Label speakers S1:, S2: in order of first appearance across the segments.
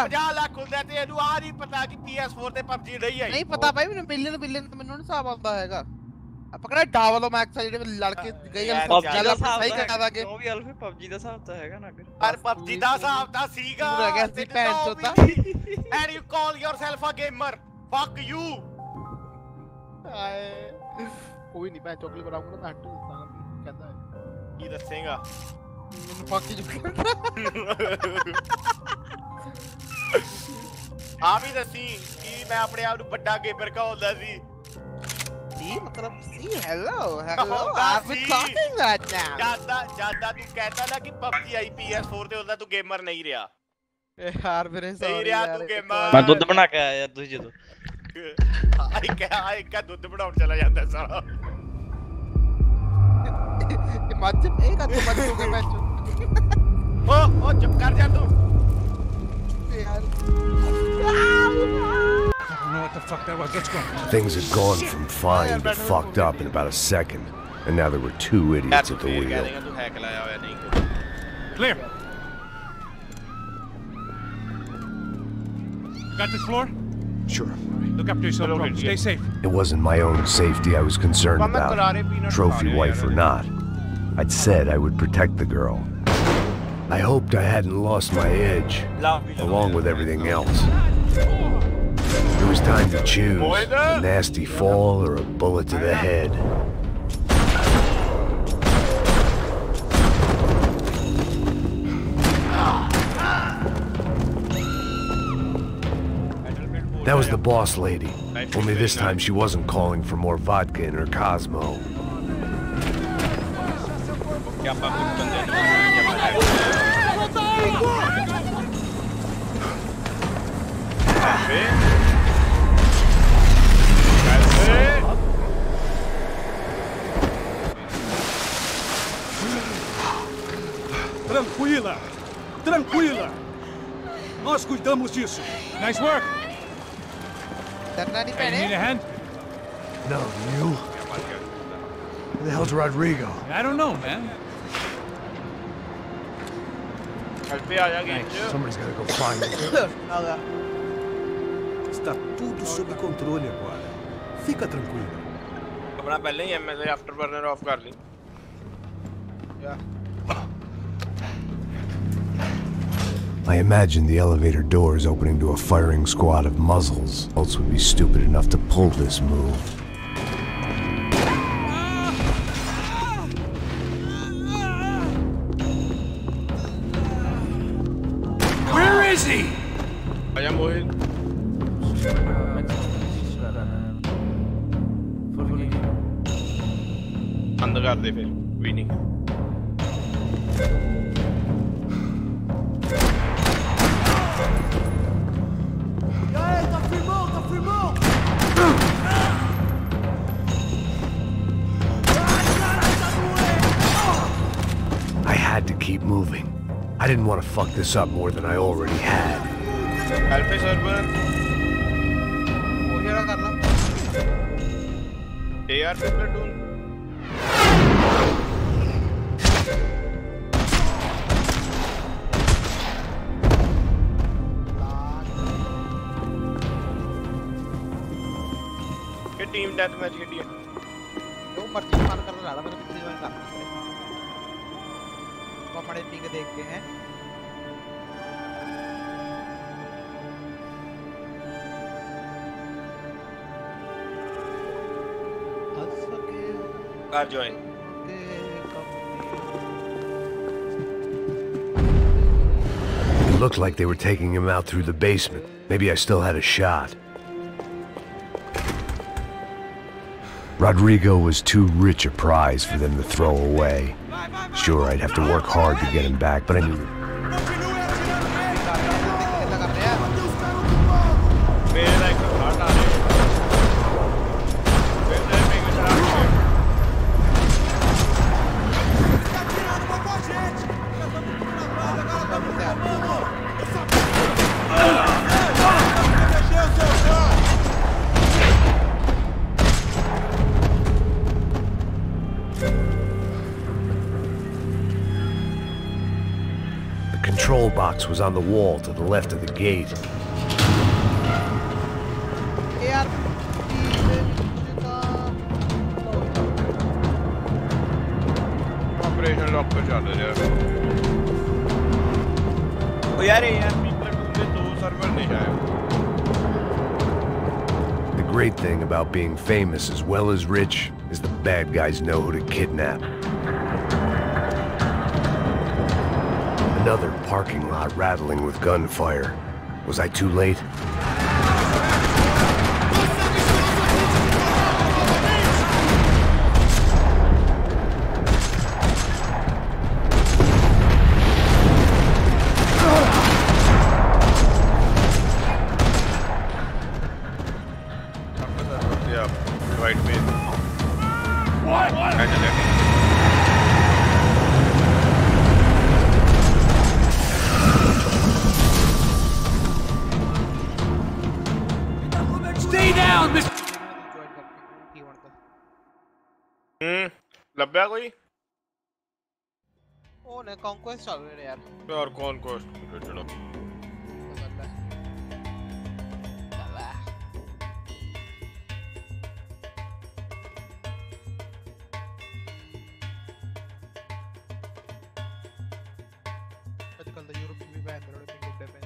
S1: 50 ਲੱਖ ਹੁੰਦਾ ਤੇ ਇਹਨੂੰ ਆ ਨਹੀਂ ਪਤਾ ਕਿ PS4 ਤੇ PUBG ਨਹੀਂ ਆਈ
S2: ਨਹੀਂ ਪਤਾ ਭਾਈ ਮੈਨੂੰ ਬਿਲੀਅਨ ਤਾਂ ਮੈਨੂੰ ਨਹੀਂ ਹਿਸਾਬ ਆਉਂਦਾ ਹੈਗਾ ਆਪਾਂ ਕਿਹੜਾ ਡਾਵਲੋ ਮੈਕਸ ਆ ਜਿਹੜੇ ਲੜਕੇ ਗਏ
S3: PUBG ਦਾ ਹਿਸਾਬ
S2: ਸਹੀ ਕਹਿ ਦਾਂਗੇ
S3: ਉਹ ਵੀ ਅਲਫੇ PUBG ਦਾ ਹਿਸਾਬ ਤਾਂ ਹੈਗਾ ਨਾ
S1: ਪਰ PUBG ਦਾ ਹਿਸਾਬ ਤਾਂ ਸੀਗਾ
S2: ਰਹਿ ਗਿਆ ਸੀ ਭੈਣ ਚੋਦਾ
S1: and you call yourself a gamer fuck you
S2: ਕੋਈ ਨਹੀਂ ਭੈਣ ਚੋਕਲੇ ਬਰਾਬਰ ਨਾ ਹੱਟੂ ਕਹਿੰਦਾ
S1: ਕੀ ਦੱਸੇਗਾ
S2: ਮੈਨੂੰ ਫੱਕ ਹੀ
S1: ਆ ਵੀ ਦੱਸੀ ਕਿ ਮੈਂ ਆਪਣੇ ਆਪ ਨੂੰ ਵੱਡਾ ਗੇਮਰ ਕਹਾਉਂਦਾ ਸੀ
S2: ਸੀ ਮਤਲਬ ਸੀ hello I've been talking right now
S1: ਜਿਆਦਾ ਤੂੰ ਕਹਿੰਦਾ ਨਾ ਕਿ PUBG ਆਈ PS4 ਤੇ ਉਹਦਾ ਤੂੰ ਗੇਮਰ ਨਹੀਂ ਰਿਹਾ
S2: ਯਾਰ ਵੀਰੇ
S1: ਸਹੀ ਰਿਹਾ ਤੂੰ ਗੇਮਰ
S3: ਮੈਂ ਦੁੱਧ ਬਣਾ ਕੇ ਆਇਆ ਯਾਰ ਤੁਸੀਂ ਜਦੋਂ
S1: ਆਈ ਕਾ ਦੁੱਧ ਬਣਾਉਣ ਚਲਾ ਜਾਂਦਾ ਸਾਲਾ
S2: ਮੱਝ ਇਹ ਕਾ ਤੂੰ ਮੱਝ ਹੋ ਗਿਆ ਭੈਣ ਚੋ
S1: ਓ ਚੁੱਪ ਕਰ ਜਾ ਤੂੰ
S2: ਯਾਰ
S4: What the fuck that was? Let's go.
S5: Things had gone from fine to fucked up in about a second, and now there were two idiots at the wheel.
S4: Clear. Got this floor?
S5: Sure.
S4: Look after yourself, bro. Stay safe.
S5: It wasn't my own safety I was concerned about, trophy wife or not. I'd said I would protect the girl. I hoped I hadn't lost my edge, along with everything else. It was time to choose, a nasty fall or a bullet to the head. That was the boss lady, only this time she wasn't calling for more vodka in her Cosmo.
S4: Tranquila! Tranquila! Nós cuidamos disso. Nice work!
S2: Hey,
S4: you need a hand?
S5: No, you? Where the hell's Rodrigo?
S4: I don't know, man.
S5: Somebody's gotta go find him.
S6: Está tudo sob controle agora. Fica tranquilo.
S1: अपना पहले ही MS afterburner off कर ली.
S5: I imagined the elevator doors opening to a firing squad of muzzles. Else would be stupid enough to pull this move.
S4: Where is he?
S1: I am Mohit. बंद कर दे फिर कोई नहीं
S5: I had to keep moving. I didn't want to fuck this up more than I already had.
S1: Alpha server. AR platoon. Team death match खेली है
S2: जो मर्जी मान कर ला मैंने पिछली बार कहा तो बड़े पिंग देखते हैं
S1: car join
S5: It looked like they were taking him out through the basement. Maybe I still had a shot. Rodrigo was too rich a prize for them to throw away. Sure, I'd have to work hard to get him back, but I knew... Max was on the wall to the left of the gate.
S2: यार
S1: operation lock पे चल रहा है। ओ यार platoon में 2 server नहीं आए।
S5: The great thing about being famous as well as rich is the bad guys know who to kidnap. Another parking lot rattling with gunfire. Was I too late?
S1: लब्बा कोई
S2: ओ ने कॉन्क्वेस्ट चल रहे यार
S1: और कौन कोस्ट चलो
S2: आजकल तो यूरोप में भी बैन कर रहे हैं गुड्डे पे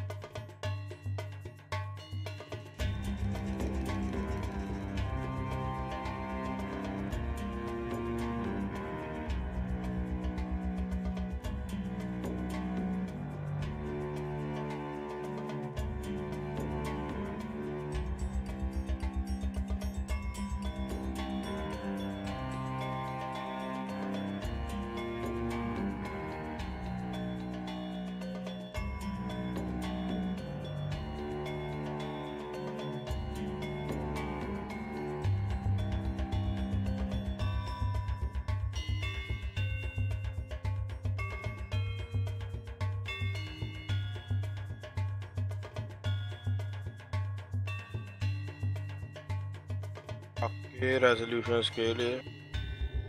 S1: आपके रेजोल्यूशंस के लिए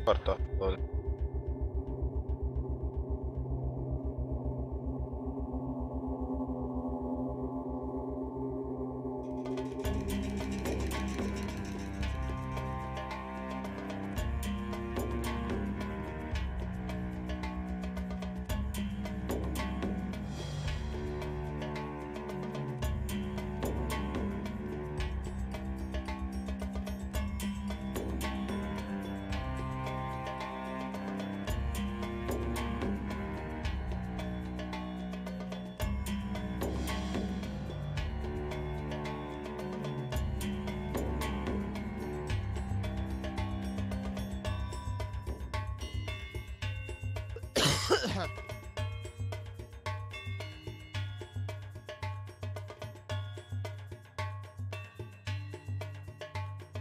S1: करता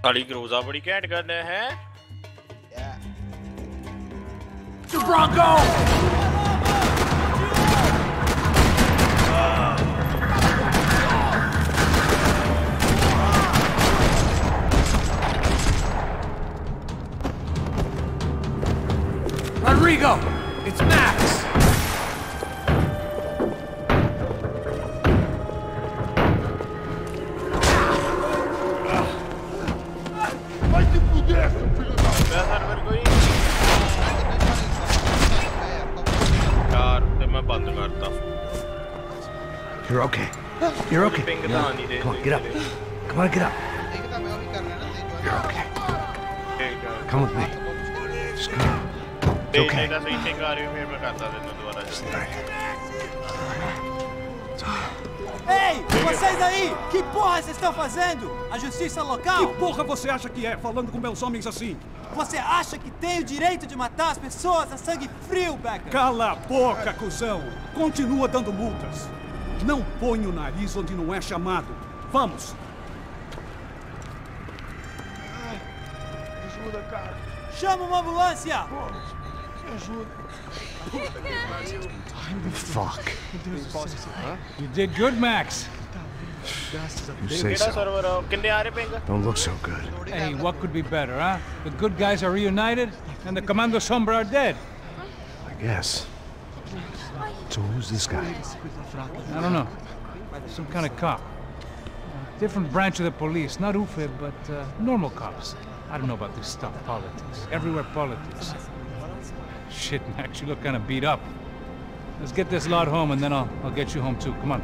S1: साली ग्रोजा बड़ी कैट कर रहे हैं
S4: Bronco! Rodrigo! It's Max!
S5: You're okay. You're okay. Come on, get up. Come on, get up. You're okay. Come with me. Just come on. It's okay.
S7: Ei, vocês aí! Que porra vocês estão fazendo? A justiça local?
S4: Que porra você acha que é, falando com meus homens assim?
S7: Você acha que tem o direito de matar as pessoas a sangue frio, Becker?
S4: Cala a boca, cuzão! Continua dando multas. Não põe o nariz onde não é chamado. Vamos!
S1: ajuda, cara.
S7: Chama uma ambulância!
S1: Me ajuda.
S5: Fuck.
S4: You did good, Max.
S5: You say so. Don't look so good.
S4: Hey, what could be better, huh? The good guys are reunited, and the Commando Sombra are dead.
S5: I guess. So who's this guy?
S8: I don't know. Some kind of cop. Different branch of the police. Not UFE, but normal cops. I don't know about this stuff, politics. Everywhere politics. Shit, Max, you look kind of beat up. Let's get this lot home and then I'll get you home too. Come on.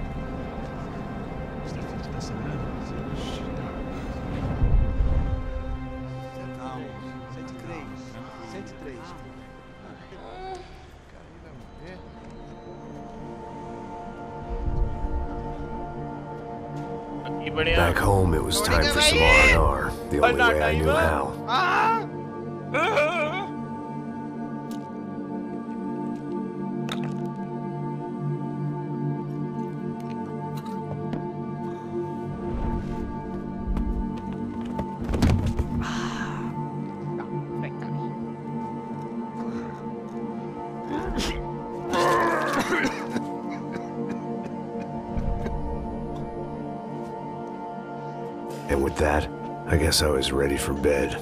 S5: Back home, it was time for some R&R, the only way I knew how. And with that, I guess I was ready for bed.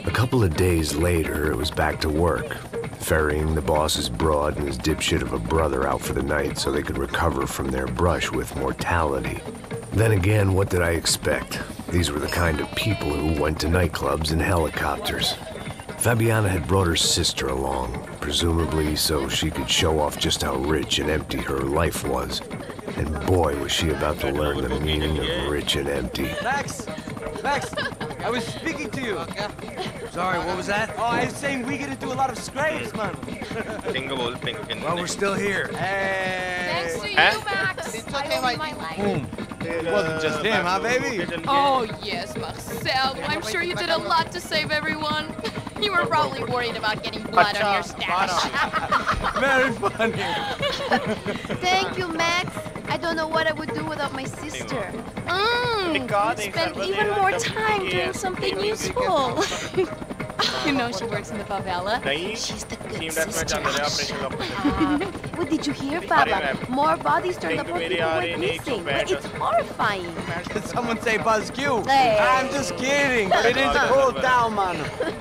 S5: A couple of days later, it was back to work. Ferrying the boss's broad and his dipshit of a brother out for the night so they could recover from their brush with mortality. Then again, what did I expect? These were the kind of people who went to nightclubs in helicopters. Fabiana had brought her sister along, presumably so she could show off just how rich and empty her life was. And boy, was she about to learn the meaning of rich and empty.
S7: Max! Max! I was speaking to you! Sorry, what was that? Oh, I was saying we get to do a lot of scrapes, man.
S5: Well, we're still here.
S9: Thanks to you, Max. I owe you my life.
S7: It wasn't just him, huh, baby?
S9: Oh, yes, Marcel. I'm sure you did a lot to save everyone. You were probably worried about getting blood on your stash.
S7: Very funny.
S10: Thank you, Max. I don't know what I would do without my sister. We'd spend even more time doing something useful.
S9: You know she works in the favela.
S10: She's the good sister. What did you hear, Faba? More bodies turned up when people went missing. It's horrifying.
S7: Did someone say Buzzkill?
S10: Hey.
S7: I'm just kidding. It is cool down, man.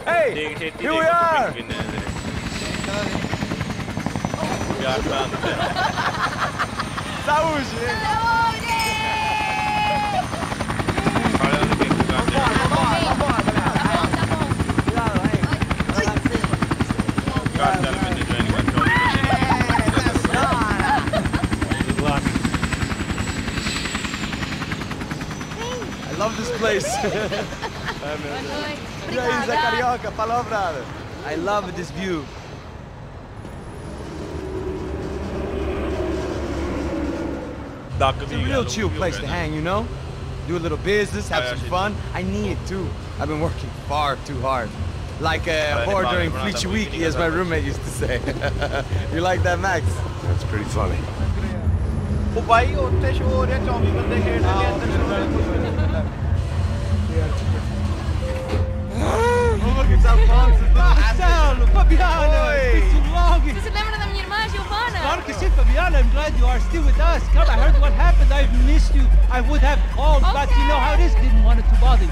S7: Hey, here we are. Saúde. I love this place. Carioca, palavra. I love this view. It's a real chill place to hang, you know? Do a little business, have some fun. I need it too. I've been working far too hard. Like a whore during Fleechy Weeky, as my roommate used to say. You like that, Max?
S5: That's pretty funny.
S7: Marcelo, Fabiana, it's been too long.
S9: Você se lembra da minha irmã, Giovanna?
S7: Claro que sim, Fabiana. I'm glad you are still with us. Come, I heard what happened. I've missed you. I would have called, but you know how it is. Didn't want it to bother you.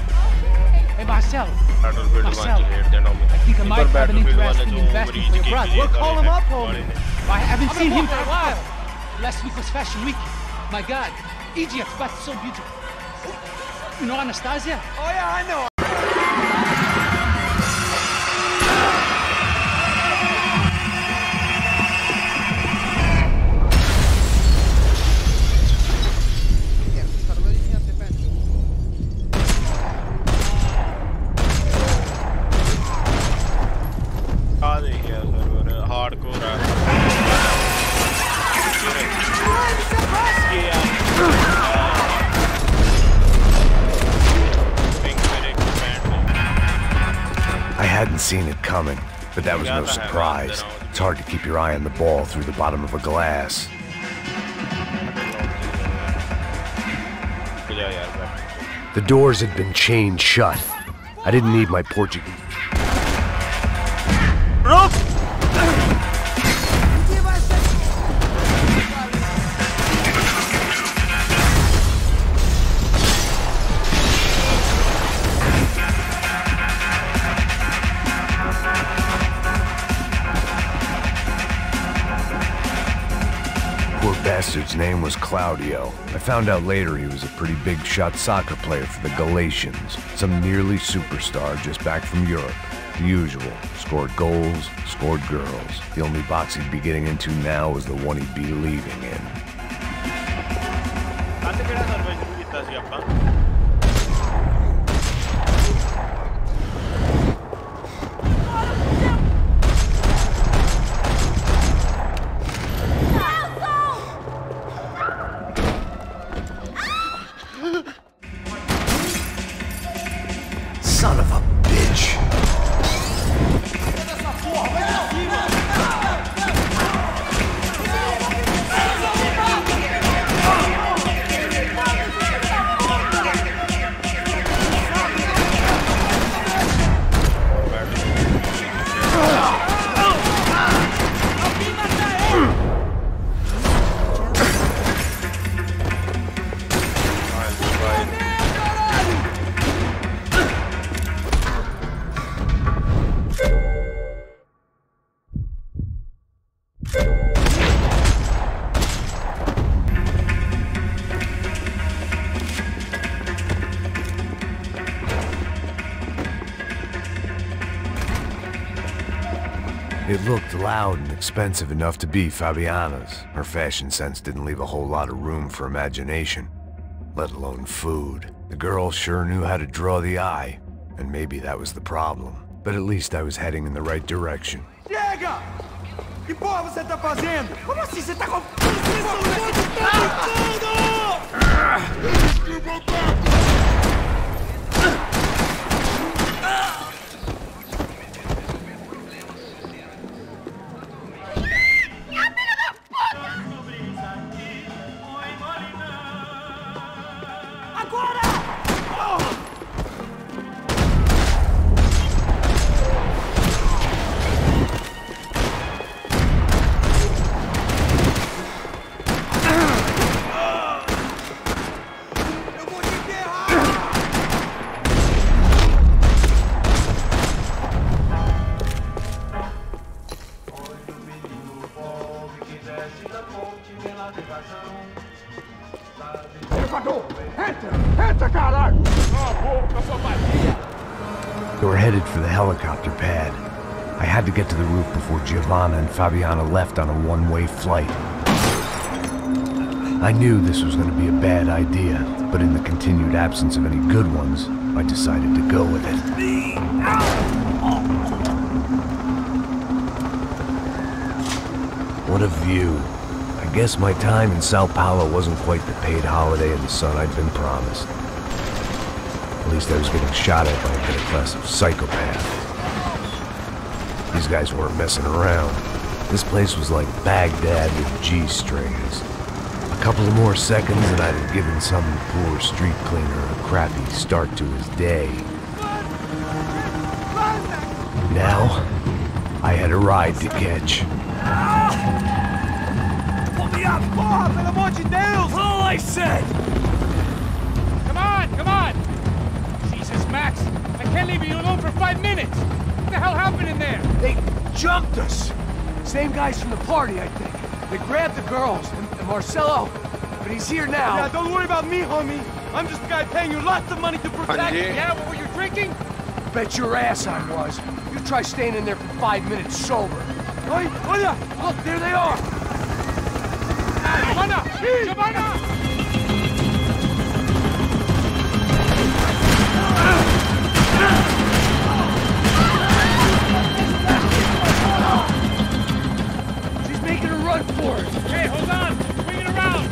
S7: Hey, Marcel. Marcel, I think I might have an interesting investment for your brother. We'll call him up, homie. I haven't seen him for a while. Last week was Fashion Week. My God, Egypt, but so beautiful. You know Anastasia? Oh, yeah, I know.
S5: I hadn't seen it coming, but that was no surprise. It's hard to keep your eye on the ball through the bottom of a glass. The doors had been chained shut. I didn't need my Portuguese.
S1: Rope!
S5: Bastard's name was Claudio. I found out later he was a pretty big shot soccer player for the Galatians. Some nearly superstar just back from Europe. The usual. Scored goals, scored girls. The only box he'd be getting into now was the one he'd be leaving in. Son of a bitch. It looked loud and expensive enough to be Fabiana's. Her fashion sense didn't leave a whole lot of room for imagination, let alone food. The girl sure knew how to draw the eye, and maybe that was the problem. But at least I was heading in the right direction.
S6: Chega! Que porra você tá fazendo? Como assim você tá com...
S5: They were headed for the helicopter pad. I had to get to the roof before Giovanna and Fabiana left on a one-way flight. I knew this was going to be a bad idea, but in the continued absence of any good ones, I decided to go with it. What a view. I guess my time in Sao Paulo wasn't quite the paid holiday in the sun I'd been promised. At least I was getting shot at by a better class of psychopath. These guys weren't messing around. This place was like Baghdad with G-strings. A couple of more seconds and I'd have given some poor street cleaner a crappy start to his day. Now, I had a ride to catch.
S6: Porra, pelo amor de Deus!
S7: All I said!
S8: Come on, come on! Jesus, Max, I can't leave you alone for 5 minutes! What the hell happened in there?
S7: They jumped us! Same guys from the party, I think. They grabbed the girls, and Marcelo, but he's here now.
S6: Yeah, don't worry about me, homie. I'm just the guy paying you lots of money to protect you.
S8: Yeah, what were you drinking?
S7: Bet your ass I was. You try staying in there for 5 minutes sober.
S6: Oi, olha!
S7: Look, there they are!
S8: Giovanna! Giovanna!
S7: She's making a run for it.
S8: Hey, hold on! Bring it around!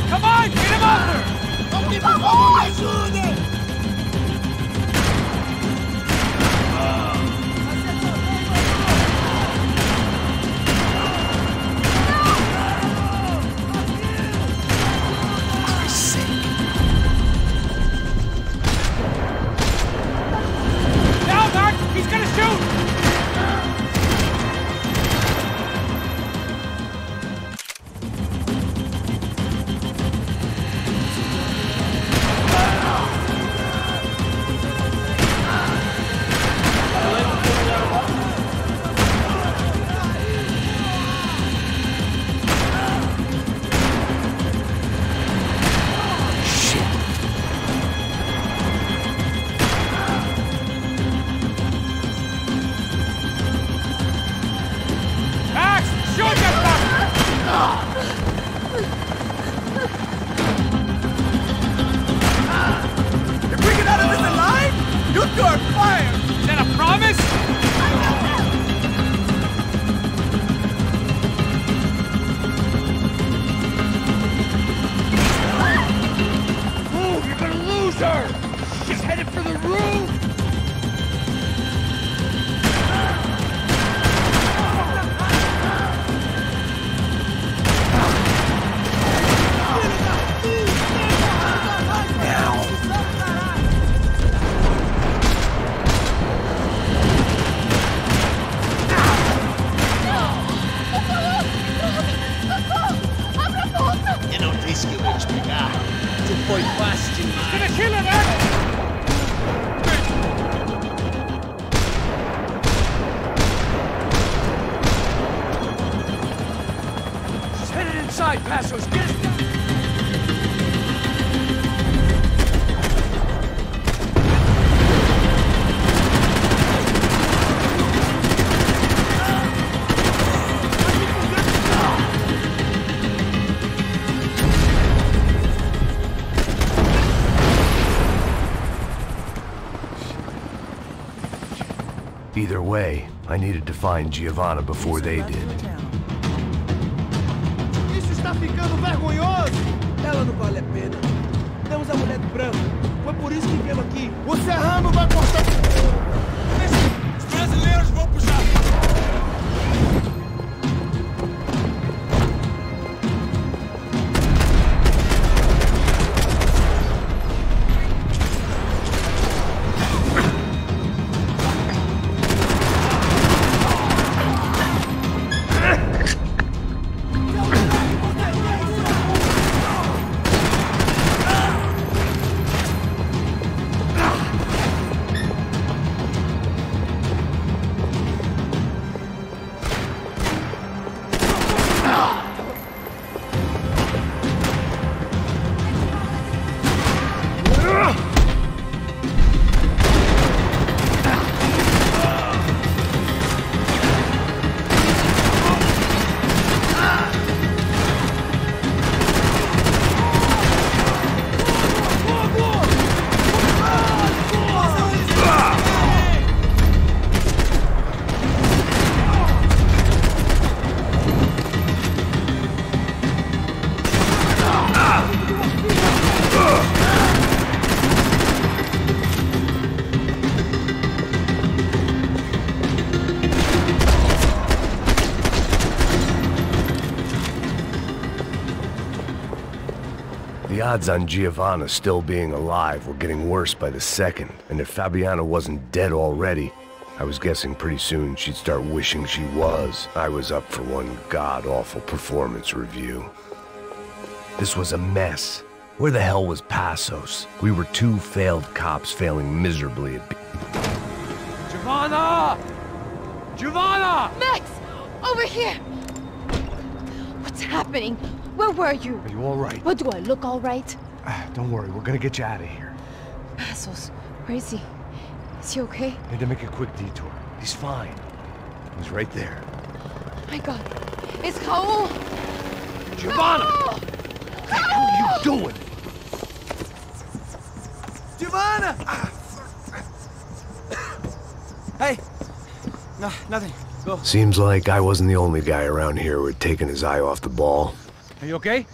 S8: Come on, get him off her!
S6: Passos, get it!
S5: Either way, I needed to find Giovanna before they did.
S6: Isso está ficando vergonhoso! Ela não vale a pena. Temos a mulher do branco. Foi por isso que viemos aqui. O serrano vai cortar... Os brasileiros vão puxar!
S5: The odds on Giovanna still being alive were getting worse by the second, and if Fabiana wasn't dead already, I was guessing pretty soon she'd start wishing she was. I was up for one god-awful performance review. This was a mess. Where the hell was Passos? We were two failed cops failing miserably at...
S8: Giovanna! Giovanna!
S10: Max! Over here! What's happening? Where were you?
S11: Are you all right?
S10: What, do I look all right?
S11: Don't worry, we're gonna get you out of here.
S10: Passos, where is he? Is he okay?
S11: Had to make a quick detour. He's fine. He's right there.
S10: My God. It's Raul!
S11: Giovanna!
S10: Raul!
S11: What the hell are you doing?
S6: Giovanna! Hey! No, nothing. Go.
S5: Seems like I wasn't the only guy around here who had taken his eye off the ball.
S8: Are you okay?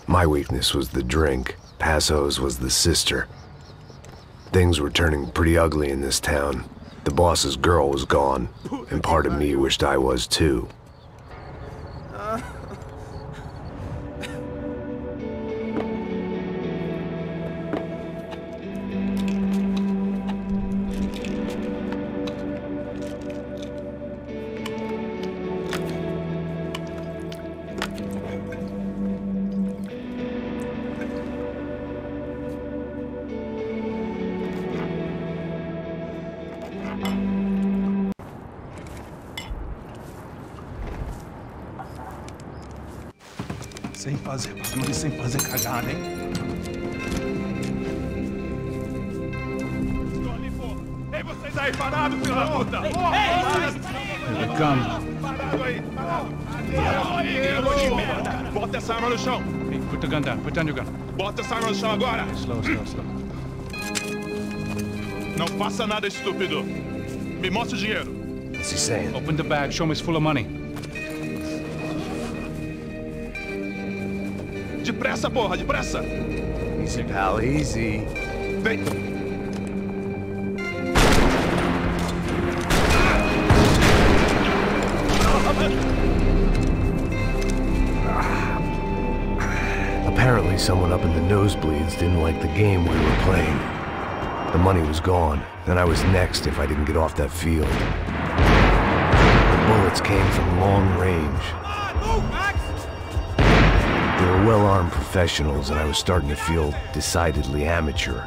S5: My weakness was the drink. Passos was the sister. Things were turning pretty ugly in this town. The boss's girl was gone, and part of me wished I was too.
S11: Sem fazer barulho, sem fazer cagada, hein?
S6: Estou ali, pô! Ei, vocês aí, parados, filho da puta!
S8: Here they come.
S6: Parado aí, parado! Bota essa arma no chão!
S8: Hey, put the gun down. Put down your gun.
S6: Bota essa arma no chão agora!
S8: Slow, slow, slow.
S6: Não faça nada, estúpido! Me mostra o dinheiro!
S5: What's he saying?
S8: Open the bag. Show me it's full of money.
S6: Depressa, porra, depressa!
S5: Easy, pal, easy.
S6: Vem!
S5: Apparently someone up in the nosebleeds didn't like the game we were playing. The money was gone, and I was next if I didn't get off that field. The bullets came from long range. They were well-armed professionals, and I was starting to feel decidedly amateur.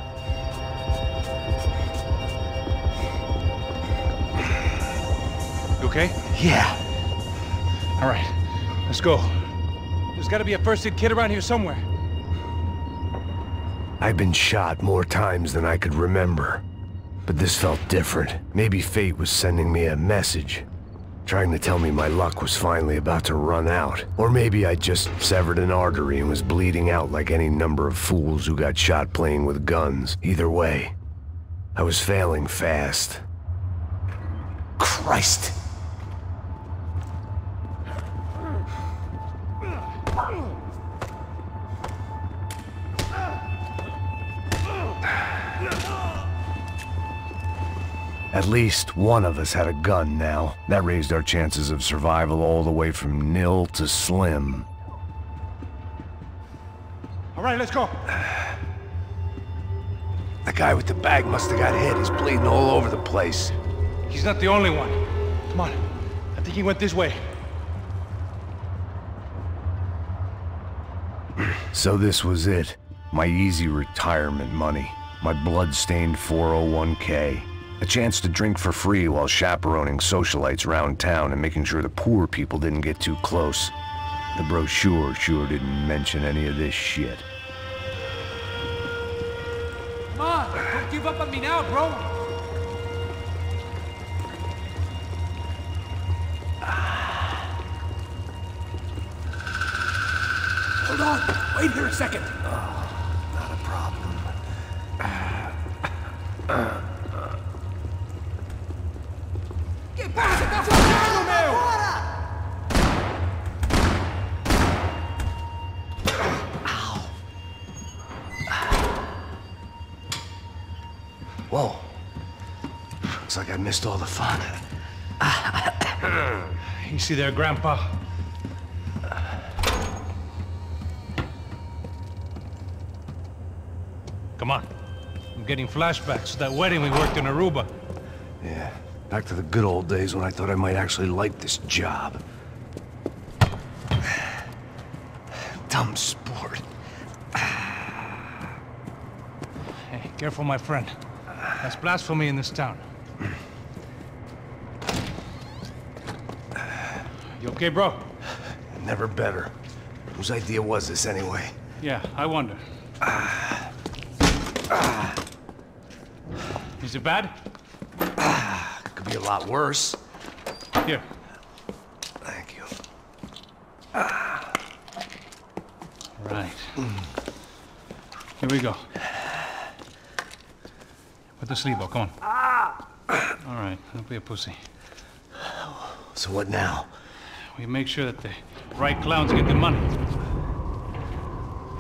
S8: You okay?
S5: Yeah.
S8: All right. Let's go. There's gotta be a first-aid kit around here somewhere.
S5: I've been shot more times than I could remember. But this felt different. Maybe fate was sending me a message, trying to tell me my luck was finally about to run out. Or maybe I just severed an artery and was bleeding out like any number of fools who got shot playing with guns. Either way, I was failing fast. Christ! At least one of us had a gun now. That raised our chances of survival all the way from nil to slim.
S8: All right, let's go.
S5: The guy with the bag must have got hit. He's bleeding all over the place.
S8: He's not the only one. Come on. I think he went this way.
S5: So this was it. My easy retirement money. My blood-stained 401k. A chance to drink for free while chaperoning socialites around town and making sure the poor people didn't get too close. The brochure sure didn't mention any of this shit.
S8: Come on, don't give up on me now, bro.
S4: Hold on. Wait here a second.
S5: Not a problem.
S6: Que porra você tá fazendo, meu?
S5: Whoa. Looks like I missed all the fun.
S8: Easy there, Grandpa. Come on. I'm getting flashbacks to that wedding we worked in Aruba.
S5: Yeah, back to the good old days when I thought I might actually like this job. Dumb sport.
S8: Hey, careful, my friend. That's blasphemy in this town. You okay, bro?
S5: Never better. Whose idea was this anyway?
S8: Yeah, I wonder. Is it bad?
S5: Could be a lot worse.
S8: Here.
S5: Thank you.
S8: Right. Here we go. Put the sleeve on, come on. All right, don't be a pussy.
S5: So what now?
S8: We make sure that the right clowns get the money.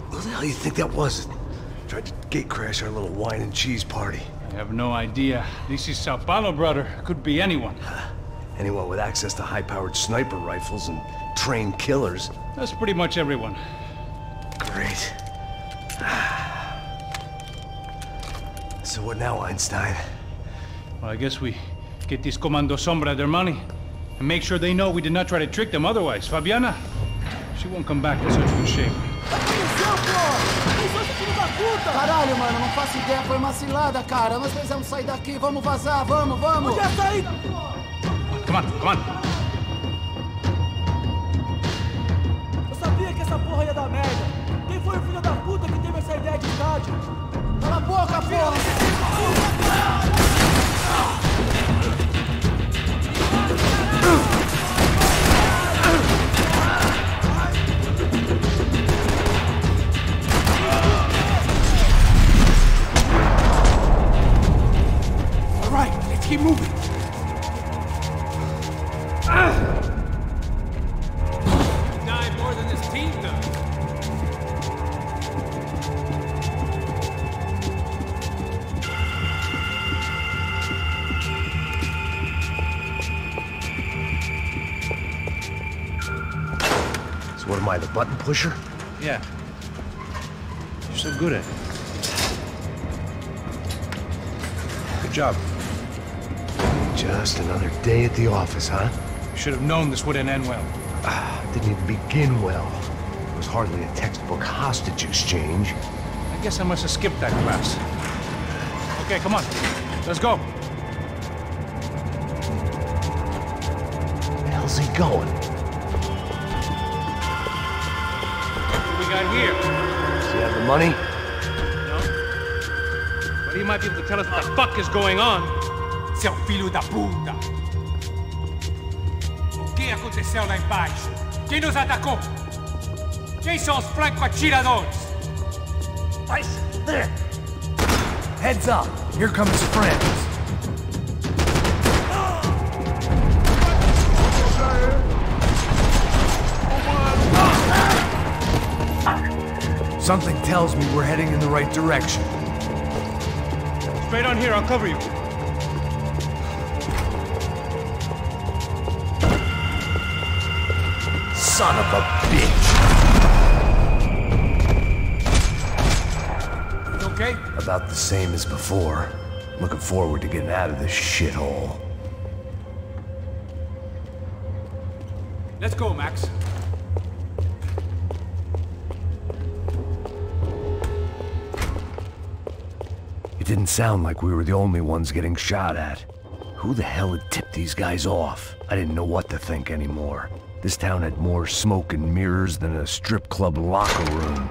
S5: Who the hell do you think that was? Tried to gate crash our little wine and cheese party.
S8: I have no idea. This is Sao Paulo, brother. Could be anyone.
S5: Anyone with access to high-powered sniper rifles and trained killers.
S8: That's pretty much everyone.
S5: Great. So what now, Einstein?
S8: Well, I guess we get these Comando Sombra their money and make sure they know we did not try to trick them otherwise. Fabiana, she won't come back in such good shape.
S6: Caralho, mano, não faço ideia, foi uma cilada, cara. Nós precisamos sair daqui, vamos vazar, vamos, vamos! Onde é a saída?
S8: Come on, come on!
S6: Eu sabia que essa porra ia dar merda. Quem foi o filho da puta que teve essa ideia de estádio? Cala a boca, porra!
S4: Keep moving.
S8: Die more than this team does.
S5: So what am I, the button pusher?
S8: Yeah. You're so good at it. Good job.
S5: Just another day at the office, huh?
S8: Should have known this wouldn't end well.
S5: Didn't even begin well. It was hardly a textbook hostage exchange.
S8: I guess I must have skipped that class. Okay, come on. Let's go.
S5: Where the hell's he going?
S8: got here?
S5: Do you have the money?
S8: No? But he might be able to tell us what the fuck is going on.
S4: Seu filho da puta! O que aconteceu lá embaixo? Quem nos atacou? Quem são os franco-atiradores?
S5: There! Heads up! Here come his friends! Something tells me we're heading in the right direction.
S8: Straight on here, I'll cover you.
S5: Son of a bitch!
S4: You okay?
S5: About the same as before. Looking forward to getting out of this shithole.
S4: Let's go, Max.
S5: It didn't sound like we were the only ones getting shot at. Who the hell had tipped these guys off? I didn't know what to think anymore. This town had more smoke and mirrors than a strip club locker room.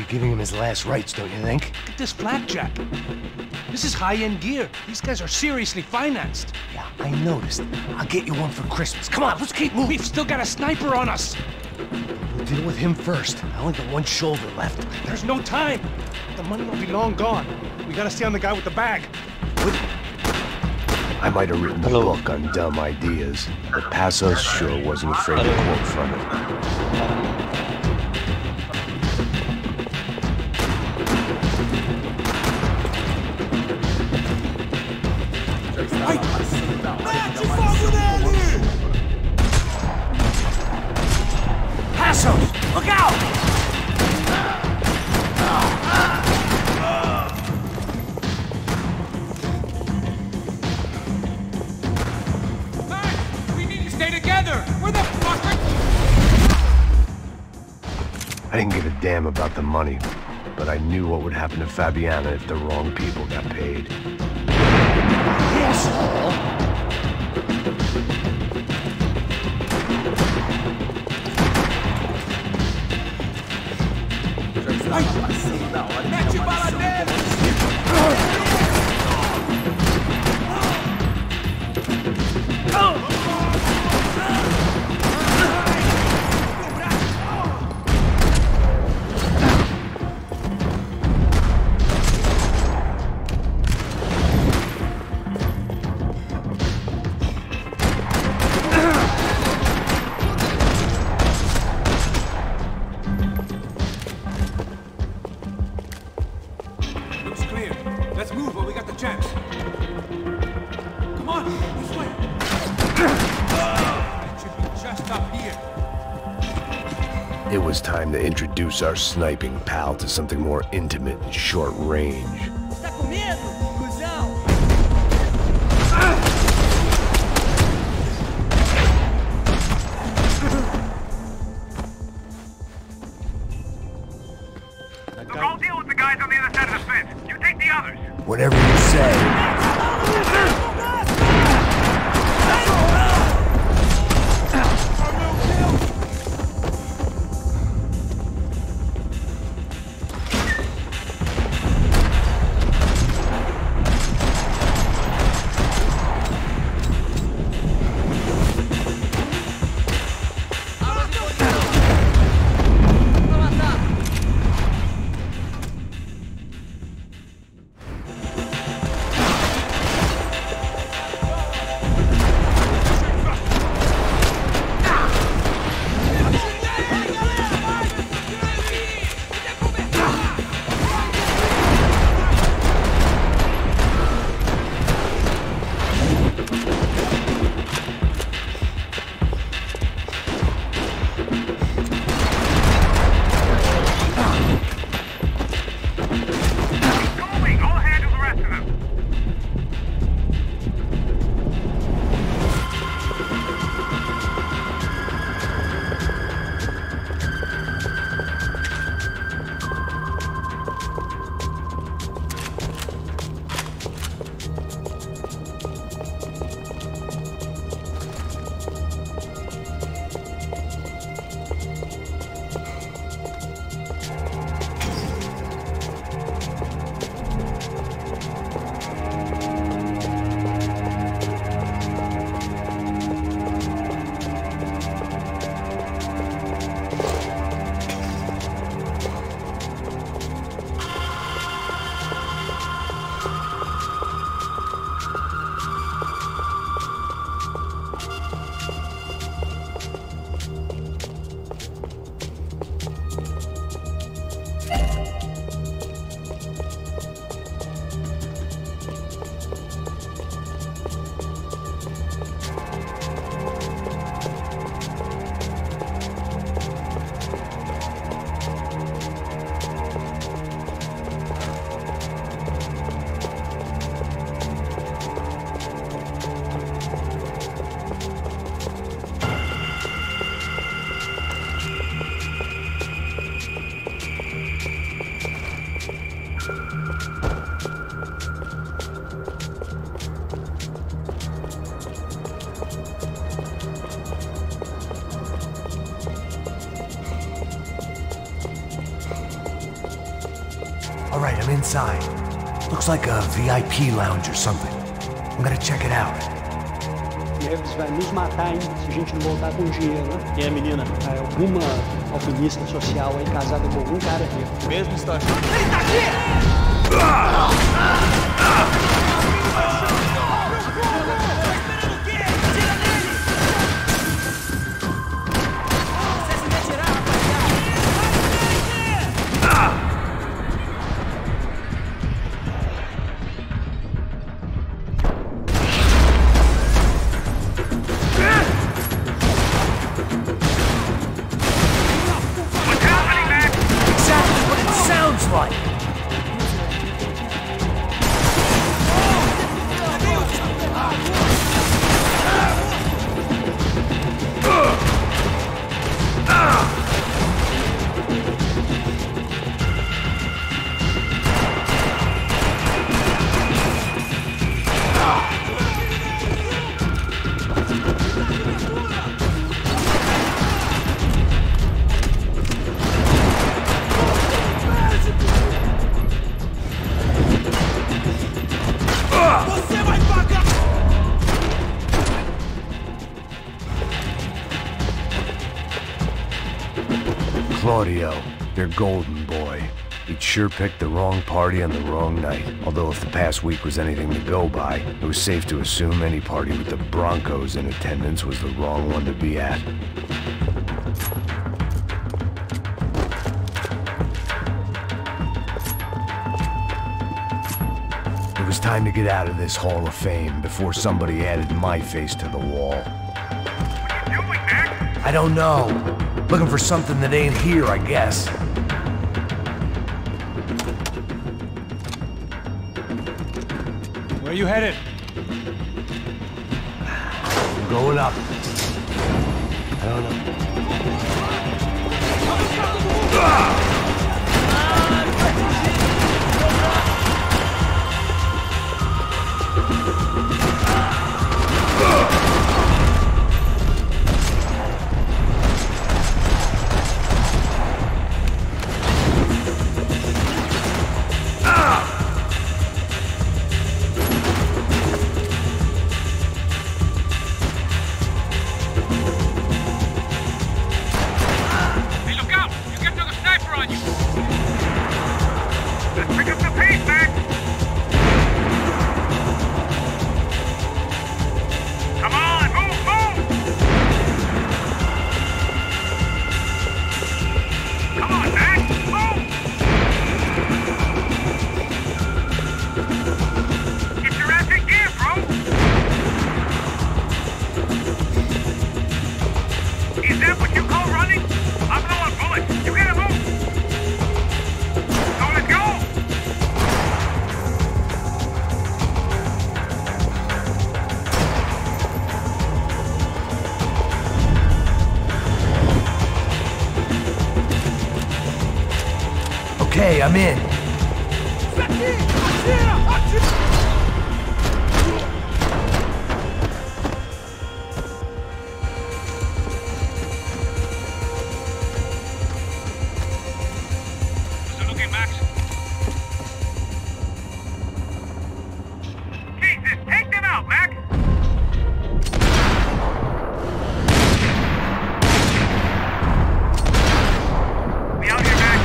S5: Giving him his last rites, don't you think?
S8: Look at this blackjack. This is high-end gear. These guys are seriously financed.
S5: Yeah, I noticed. I'll get you one for Christmas. Come on, let's keep moving.
S8: We've still got a sniper on us.
S5: We'll deal with him first. I only got one shoulder left.
S8: There's no time. The money will be long gone. We gotta stay on the guy with the bag.
S5: I might have written a book on dumb ideas, but Passos sure wasn't afraid to quote from it.
S6: Look out!
S4: Max, we need to stay together! Where the fuck are...
S5: I didn't give a damn about the money, but I knew what would happen to Fabiana if the wrong people got paid. Yes!
S6: Mete bala nele!
S5: It was time to introduce our sniping pal to something more intimate and short range.
S6: Tá com medo, cuzão?
S12: Look, I'll deal with the guys on the other side of the fence. You take the others.
S5: Whatever you say. All right, I'm inside. Looks like a VIP lounge or something. I'm gonna check it out.
S13: Eles vai nos matar, hein, se a gente não voltar com dinheiro, né? E a menina? É alguma alpinista social aí casada com algum cara aqui.
S6: Mesmo está aqui.
S13: Ele tá aqui!
S5: Claudio, their golden boy. He'd sure picked the wrong party on the wrong night. Although if the past week was anything to go by, it was safe to assume any party with the Broncos in attendance was the wrong one to be at. It was time to get out of this Hall of Fame before somebody added my face to the wall.
S12: What are you doing, Mac?
S5: I don't know. Looking for something that ain't here, I guess.
S8: Where are you headed?
S5: I'm going up. I don't know. Okay, I'm in.
S12: How's it looking, Max? Jesus, take them out, Mac! We out here, Mac.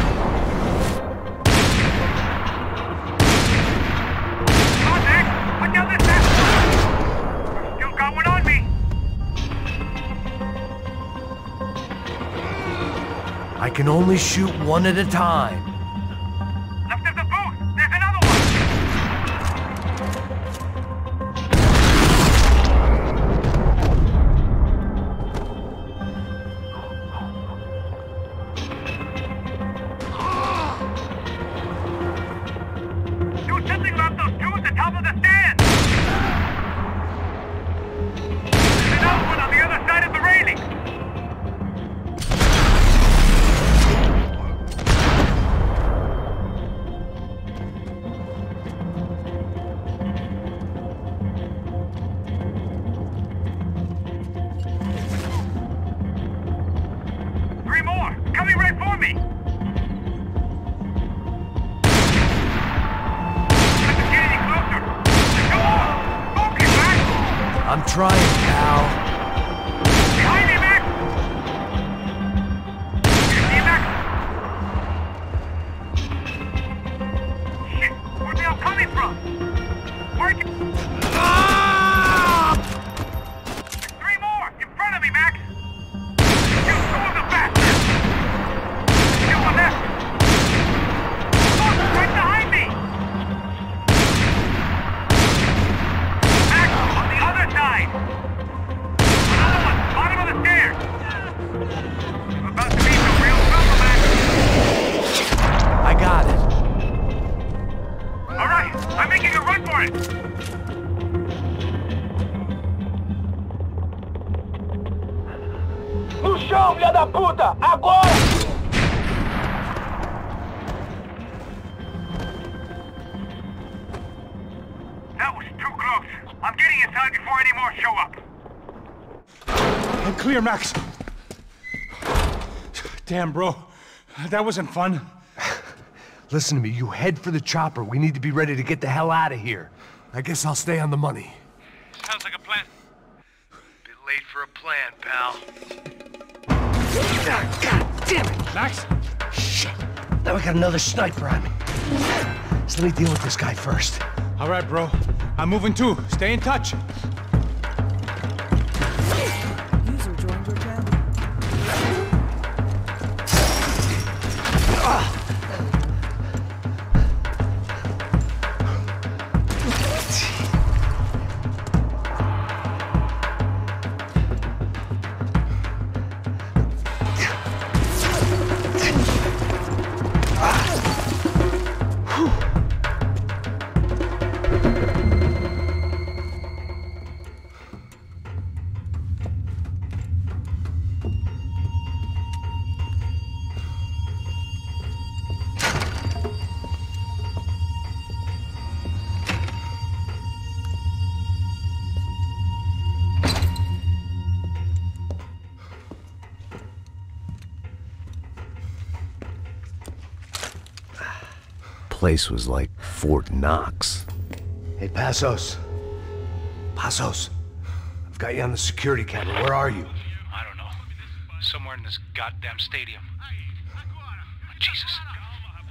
S5: I can only shoot one at a time. I'm trying, pal.
S12: Behind me, Max! You see, Max? Shit, where's they all coming from? Where'd you... Three more! In front of me, Max! Shoot two of the bastards! Shoot one left! Look, right behind me! Max, on the other side! Another one, bottom of the stairs! You're about to be some real trouble, Max!
S5: I got it.
S12: Alright, I'm making a run for it!
S6: No chão, filha da puta! Agora!
S12: That was too close. I'm getting inside before any more show up.
S8: I'm clear, Max. Damn, bro. That wasn't fun.
S5: Listen to me, you head for the chopper. We need to be ready to get the hell out of here. I guess I'll stay on the money.
S12: Sounds like a plan.
S5: Bit late for a plan, pal.
S8: God damn it! Max?
S5: Shit. Now we got another sniper on me. So let me deal with this guy first.
S8: All right, bro. I'm moving too. Stay in touch.
S14: User joined your channel.
S5: Place was like Fort Knox. Hey, Passos. Passos. I've got you on the security camera. Where are you?
S8: I don't know. Somewhere in this goddamn stadium. Jesus.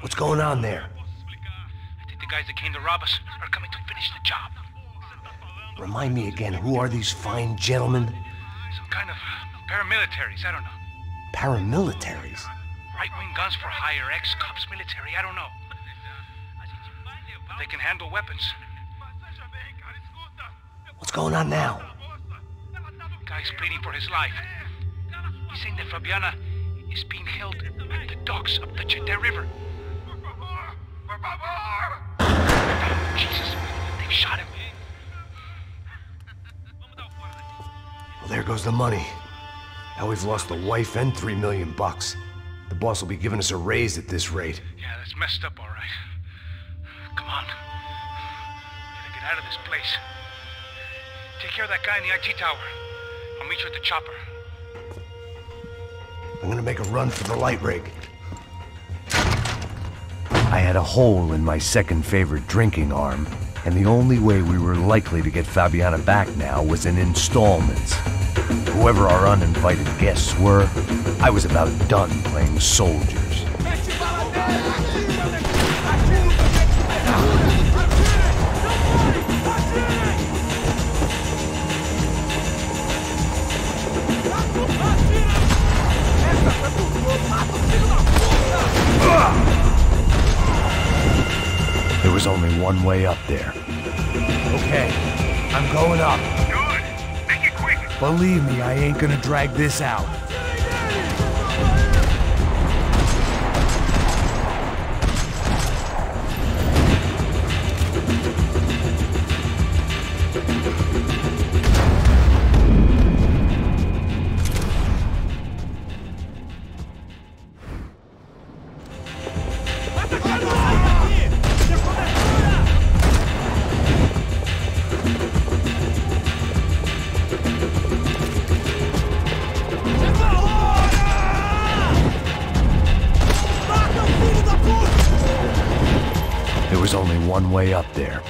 S5: What's going on there?
S8: I think the guys that came to rob us are coming to finish the job.
S5: Remind me again, who are these fine gentlemen?
S8: Some kind of paramilitaries, I don't know.
S5: Paramilitaries?
S8: Right-wing guns for hire, ex-cops, military, I don't know. They can handle weapons.
S5: What's going on now?
S8: Guy's pleading for his life. He's saying that Fabiana is being held at the docks of the Chete River. Jesus, they've shot him.
S5: Well, there goes the money. Now we've lost a wife and $3 million bucks. The boss will be giving us a raise at this rate.
S8: Yeah, that's messed up, all right. Come on. We gotta get out of this place. Take care of that guy in the IT tower. I'll meet you at the chopper.
S5: I'm gonna make a run for the light rig. I had a hole in my second favorite drinking arm, and the only way we were likely to get Fabiana back now was in installments. Whoever our uninvited guests were, I was about done playing soldiers. There was only one way up there. Okay, I'm going up.
S12: Good. Make it quick.
S5: Believe me, I ain't gonna drag this out. There was only one way up there.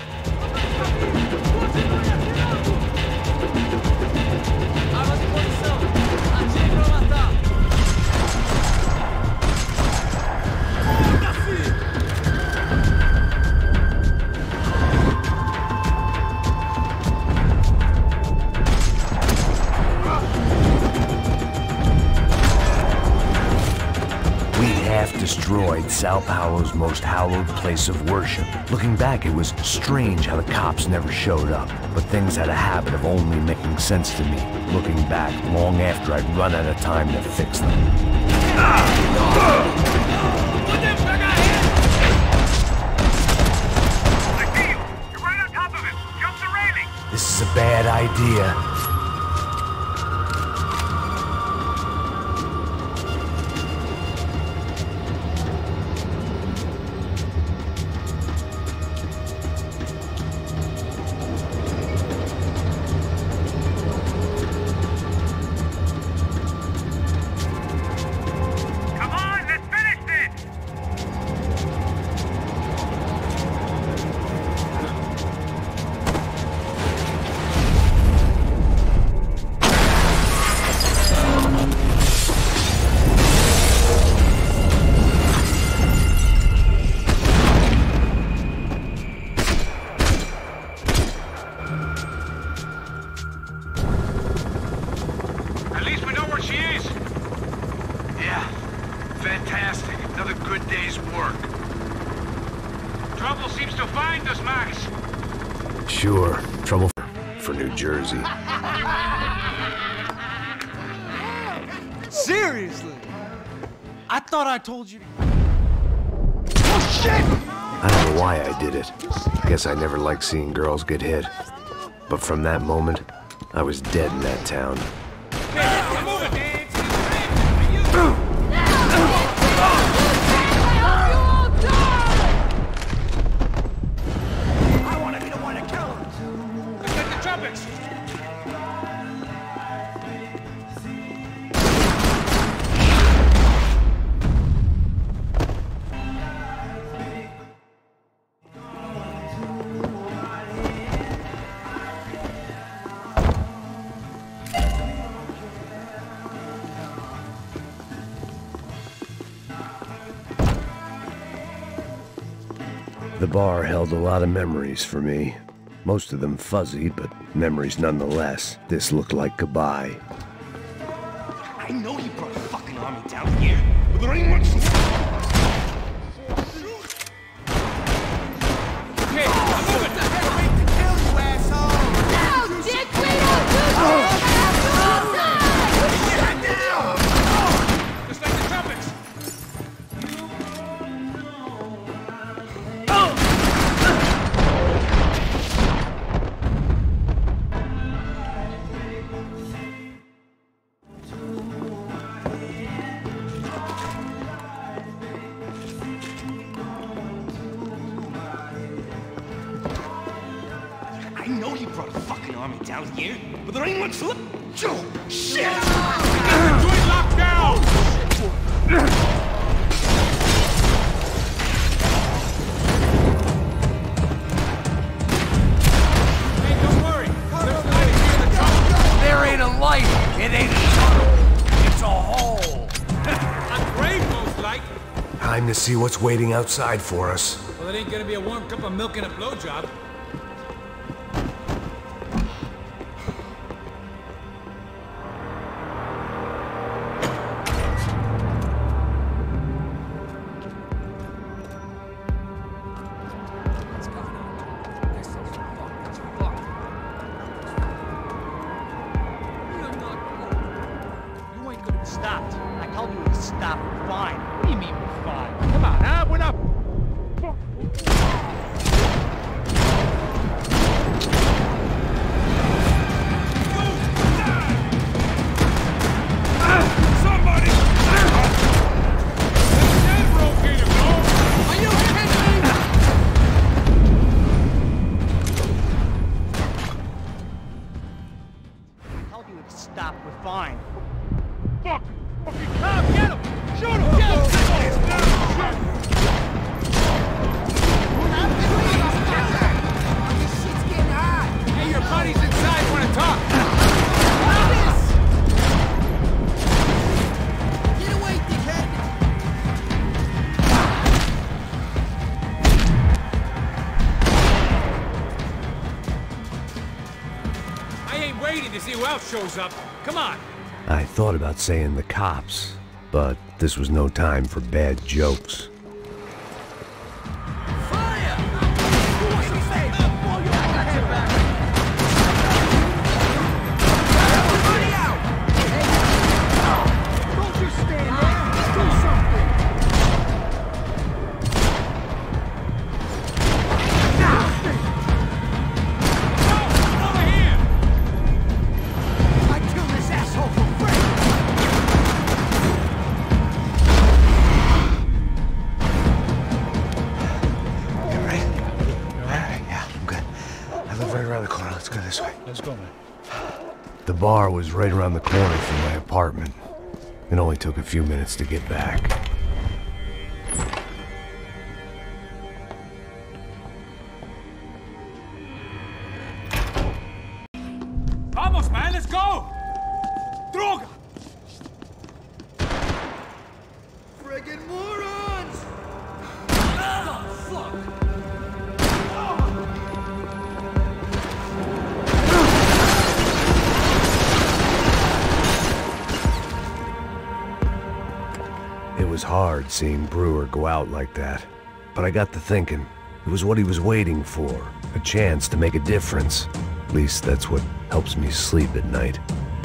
S5: Sao Paulo's most hallowed place of worship. Looking back, it was strange how the cops never showed up, but things had a habit of only making sense to me, looking back long after I'd run out of time to fix them.
S12: You're right on top of him! Jump the railing!
S5: This is a bad idea. Sure, trouble for New Jersey.
S6: Seriously? I thought I told you. Oh shit!
S5: I don't know why I did it. Guess I never liked seeing girls get hit. But from that moment, I was dead in that town. The bar held a lot of memories for me. Most of them fuzzy, but memories nonetheless. This looked like goodbye.
S6: I know he brought a fucking army down here, but there ain't much. Okay, I'm moving. Wait to kill you, asshole.
S12: No, Dick, we don't do that.
S6: Just like the trumpets. I know he brought a fucking army down here, but there ain't much left. Oh, shit! We got the joint locked down! Hey, don't worry.
S11: There ain't a light. It ain't a tunnel. It's a hole.
S6: A grave, most like.
S5: Time to see what's waiting outside for us.
S6: Well, it ain't gonna be a warm cup of milk and a blowjob.
S7: Stopped. I told you to stop. We're fine. What do you mean we're fine? Come on, huh? We're not.
S6: Somebody! That rope here, bro! Are you kidding me?
S7: I told you to stop. We're fine.
S6: Fuck! Fucking cop! Get him! Shoot him! Get him! Hey, your buddies inside want to talk! Get away, dickhead! I ain't waiting to see who else shows up. Come on!
S5: I thought about saying the cops, but this was no time for bad jokes.
S11: Let's go this way.
S8: Let's go, man.
S5: The bar was right around the corner from my apartment. It only took a few minutes to get back.
S4: Vamos, man, let's go! Droga!
S6: Friggin' morons!
S5: It was hard seeing Brewer go out like that, but I got to thinking, it was what he was waiting for, a chance to make a difference. At least that's what helps me sleep at night.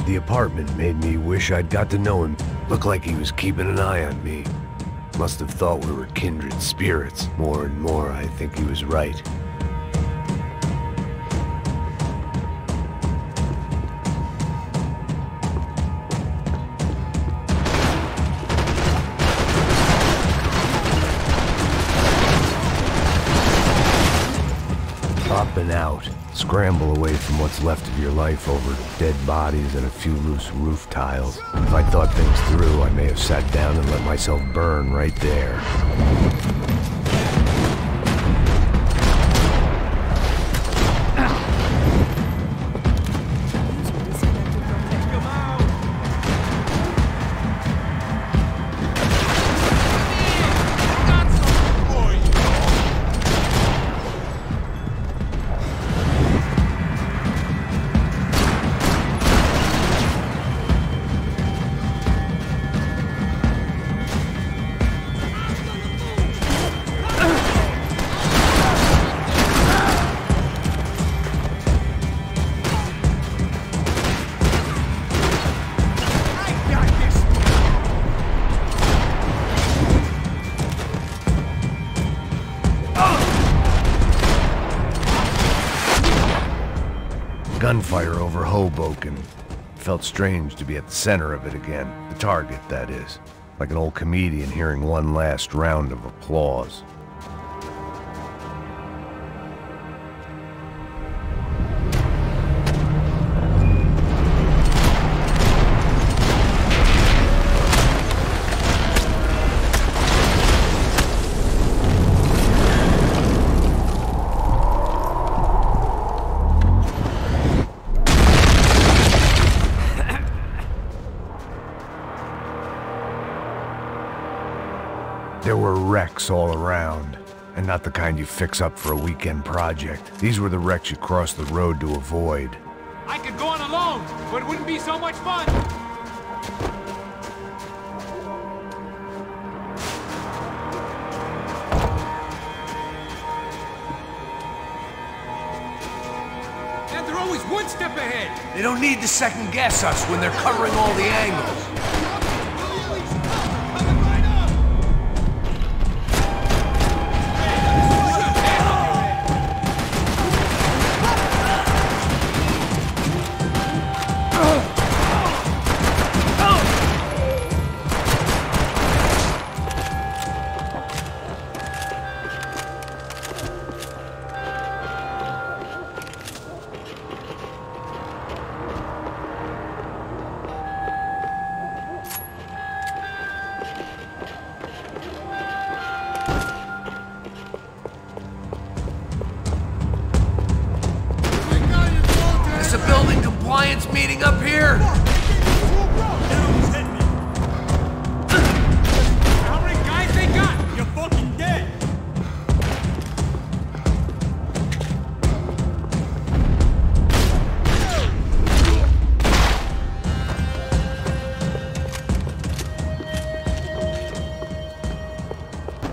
S5: The apartment made me wish I'd got to know him. Looked like he was keeping an eye on me. Must have thought we were kindred spirits. More and more, I think he was right. Up and out. Scramble away from what's left of your life over dead bodies and a few loose roof tiles. If I thought things through, I may have sat down and let myself burn right there. Gunfire over Hoboken. Felt strange to be at the center of it again. The target, that is. Like an old comedian hearing one last round of applause. There were wrecks all around, and not the kind you fix up for a weekend project. These were the wrecks you cross the road to avoid.
S4: I could go on alone, but it wouldn't be so much fun! And they're always one step ahead!
S11: They don't need to second guess us when they're covering all the angles. There's a building compliance meeting up here.
S4: How many guys they got? You're fucking dead!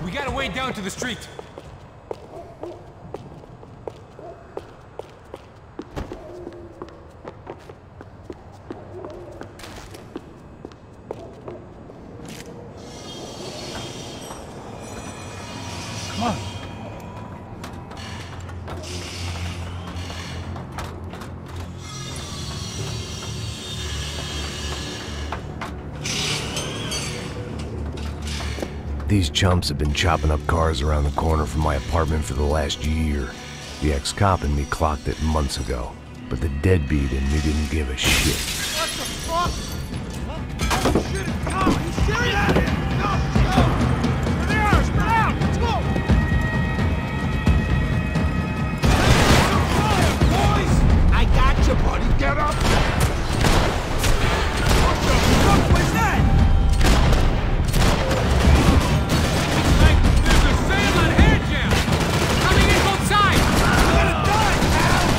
S4: We gotta wade down to the street.
S8: Come on.
S5: These chumps have been chopping up cars around the corner from my apartment for the last year. The ex-cop in me clocked it months ago. but the deadbeat in me didn't give a shit.
S6: What the fuck? Oh, shit, it's Tom! Are you serious? No! Over there! Spread out! Let's go! Boys! I got you, buddy! Get up! What the fuck was that?
S8: Like, there's a sail on hair jam! Coming in both sides!
S6: You're gonna die, pal!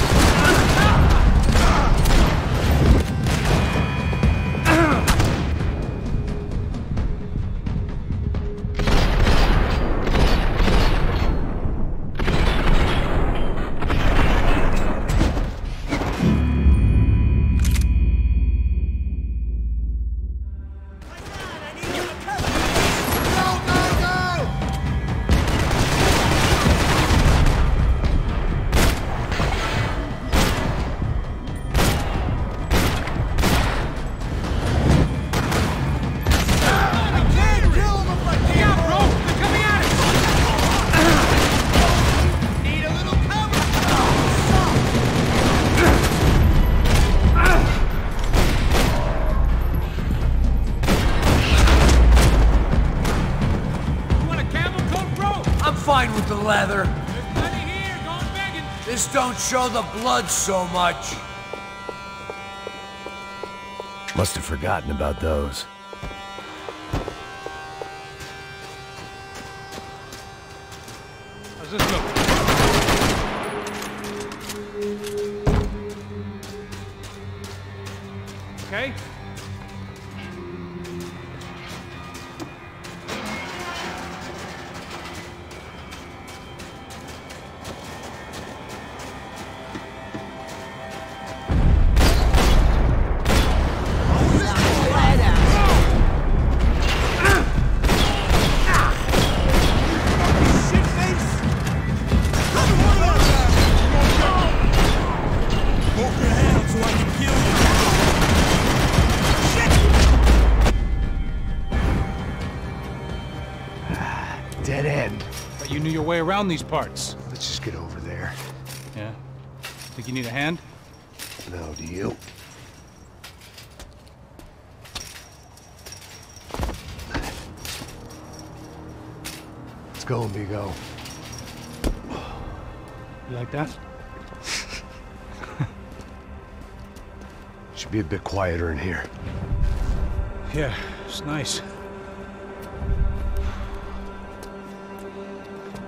S15: Fine with the leather. This don't show the blood so much.
S5: Must have forgotten about those.
S8: How's this look? Okay?
S5: Dead end.
S8: But you knew your way around these parts.
S5: Let's just get over there.
S8: Yeah? Think you need a hand?
S5: No, do you? Let's go, amigo.
S8: You like that?
S5: Should be a bit quieter in here.
S8: Yeah, it's nice.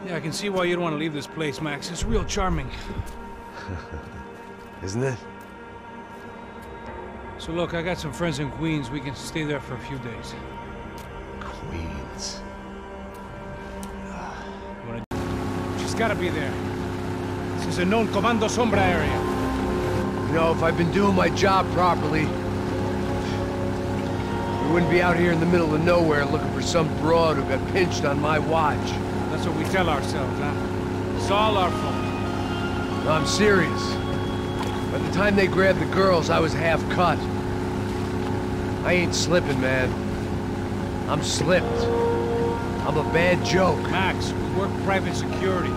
S8: Yeah, I can see why you'd want to leave this place, Max. It's real charming.
S5: Isn't it?
S8: So look, I got some friends in Queens. We can stay there for a few days.
S5: Queens.
S8: She's gotta be there. This is a known Comando Sombra area.
S5: You know, if I'd been doing my job properly, we wouldn't be out here in the middle of nowhere looking for some broad who got pinched on my watch.
S8: That's what we tell ourselves, huh? It's all our fault.
S5: No, I'm serious. By the time they grabbed the girls, I was half cut. I ain't slipping, man. I'm slipped. I'm a bad joke.
S8: Max, we work private security.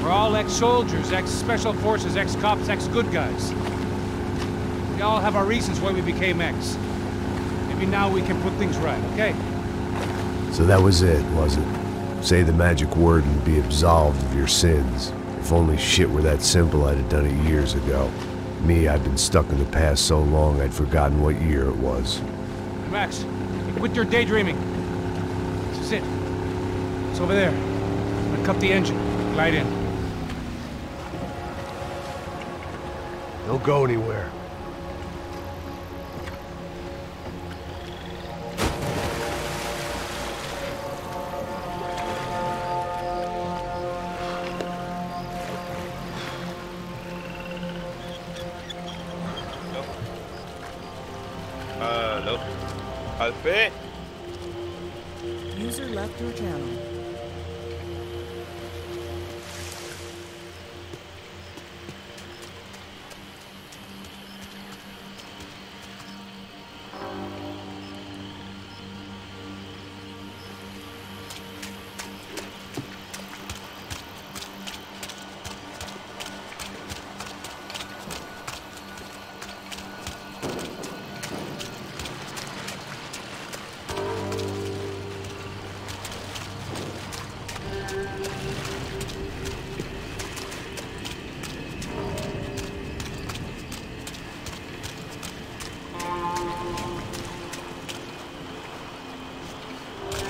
S8: We're all ex-soldiers, ex-special forces, ex-cops, ex-good guys. We all have our reasons why we became ex. Maybe now we can put things right, okay?
S5: So that was it, was it? Say the magic word and be absolved of your sins. If only shit were that simple, I'd have done it years ago. Me, I've been stuck in the past so long, I'd forgotten what year it was.
S8: Max, quit your daydreaming. This is it. It's over there. I'm gonna cut the engine. Glide in.
S5: Don't go anywhere.
S1: Hello. Alfie?
S14: User left your channel.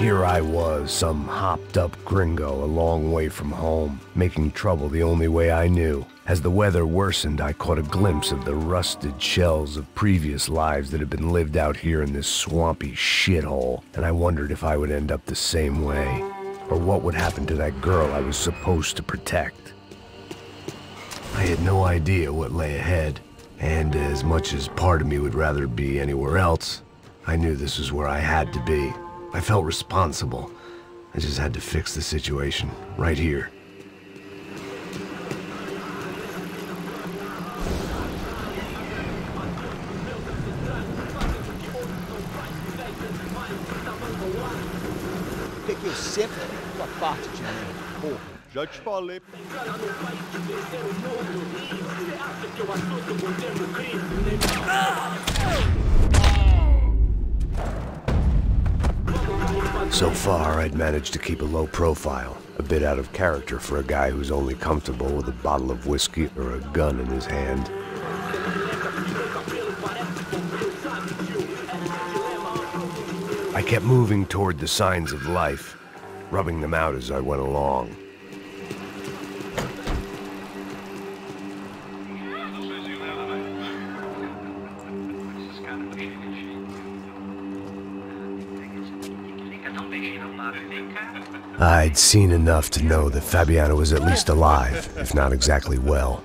S5: Here I was, some hopped-up gringo a long way from home, making trouble the only way I knew. As the weather worsened, I caught a glimpse of the rusted shells of previous lives that had been lived out here in this swampy shithole, and I wondered if I would end up the same way, or what would happen to that girl I was supposed to protect. I had no idea what lay ahead, and as much as part of me would rather be anywhere else, I knew this was where I had to be. I felt responsible. I just had to fix the situation, right here.
S6: O que eu sempre fiz tua parte de mim? Pô, já te falei.
S5: So far, I'd managed to keep a low profile, a bit out of character for a guy who's only comfortable with a bottle of whiskey or a gun in his hand. I kept moving toward the signs of life, rubbing them out as I went along. I'd seen enough to know that Fabiana was at least alive, if not exactly well.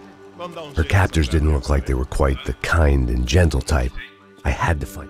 S5: Her captors didn't look like they were quite the kind and gentle type. I had to find...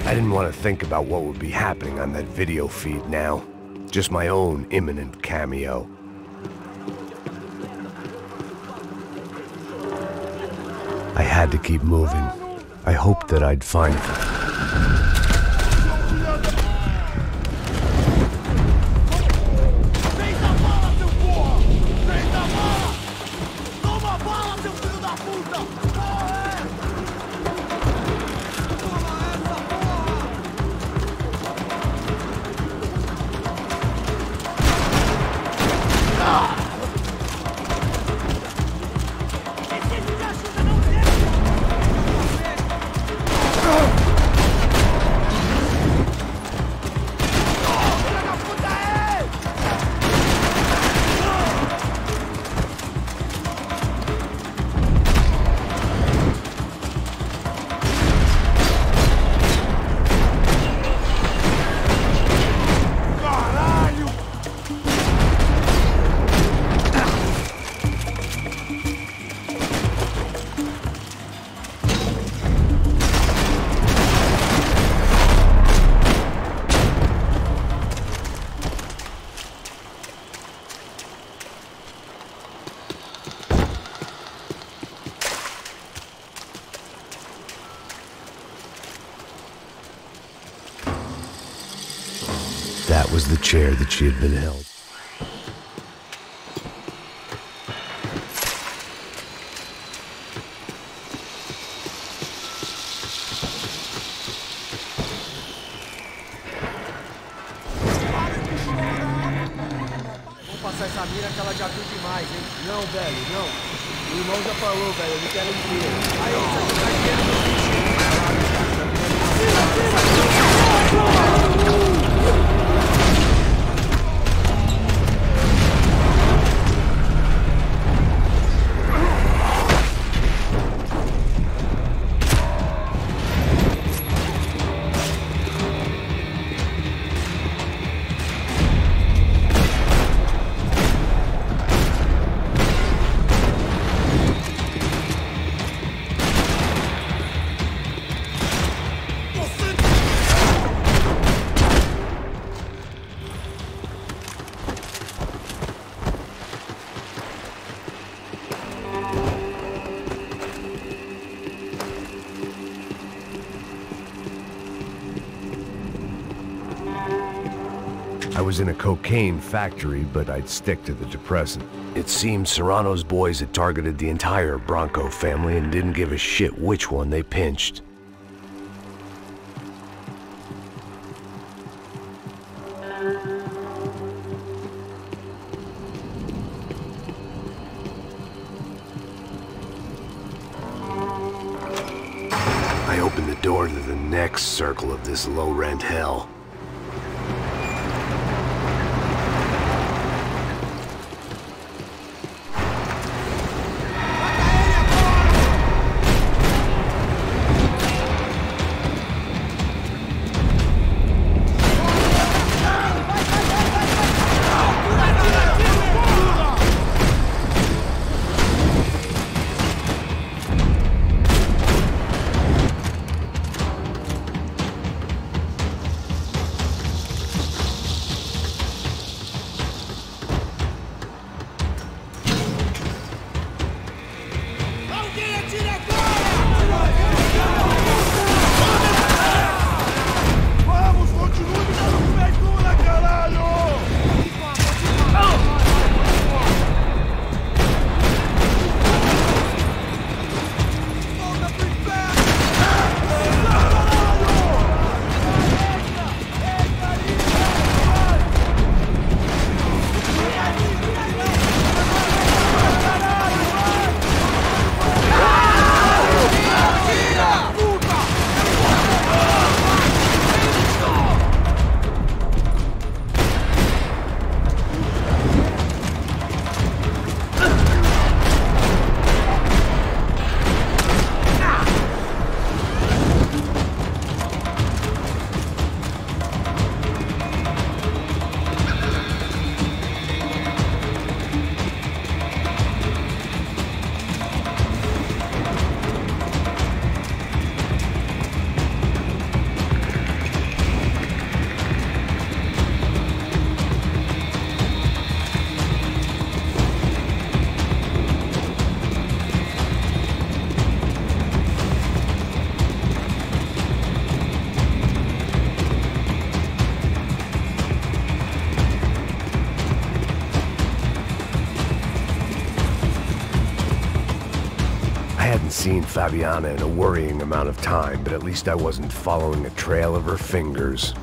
S5: I didn't want to think about what would be happening on that video feed now. Just my own imminent cameo. I had to keep moving. I hoped that I'd find them. That was the chair that she had been held.
S6: Vamos passar essa mira que ela já viu demais, hein? Não, velho, não. O irmão já falou, velho, eu não quero inteiro. Aí, você não vai inteiro no bichinho.
S5: I was in a cocaine factory, but I'd stick to the depressant. It seemed Serrano's boys had targeted the entire Bronco family and didn't give a shit which one they pinched. I opened the door to the next circle of this low-rent hell. Seen Fabiana in a worrying amount of time, but at least I wasn't following a trail of her fingers.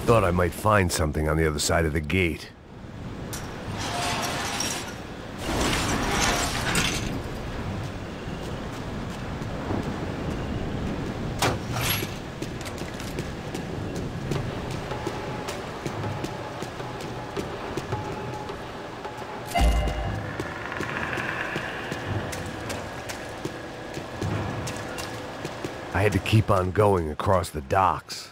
S5: Thought I might find something on the other side of the gate. I had to keep on going across the docks.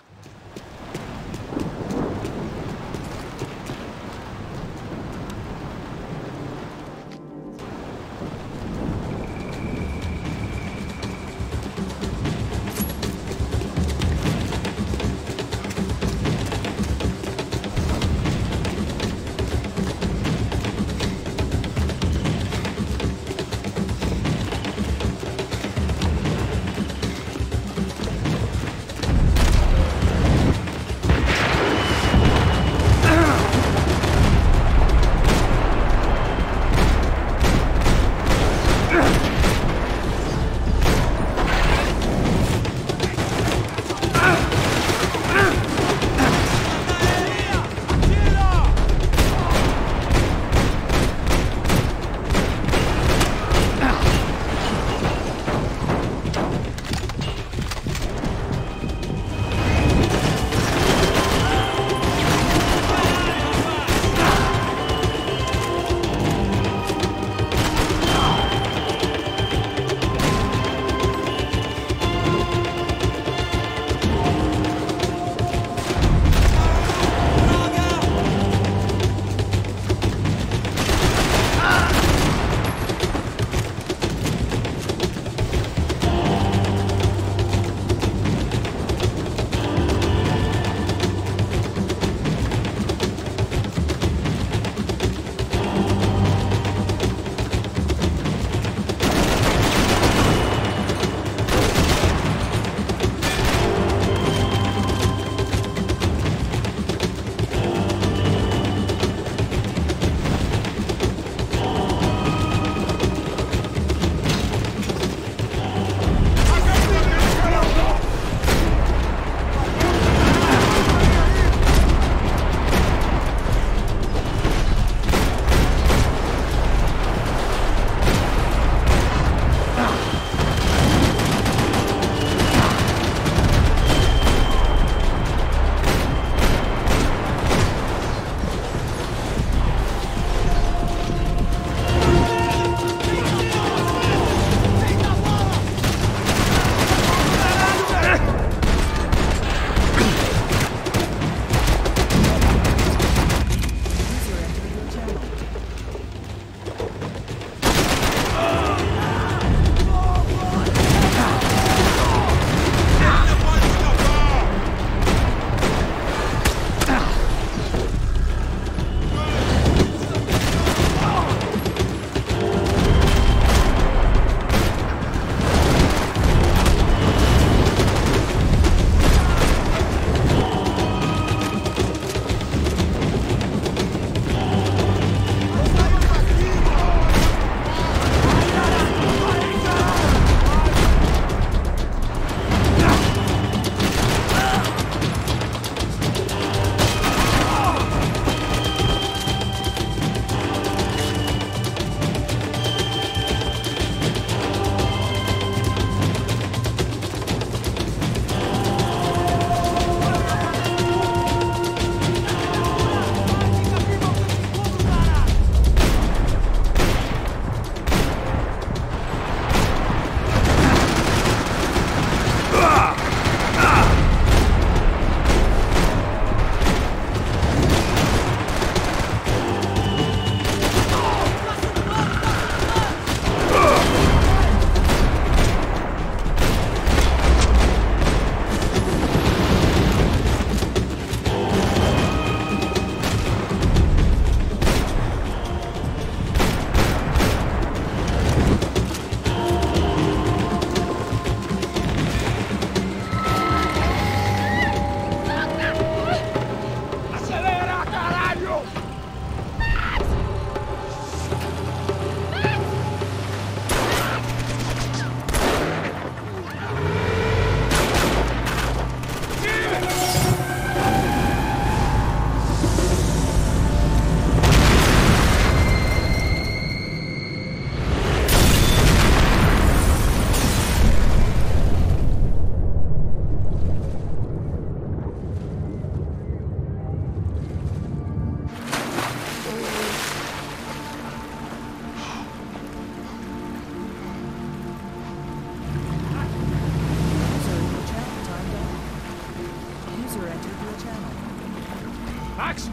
S8: Max?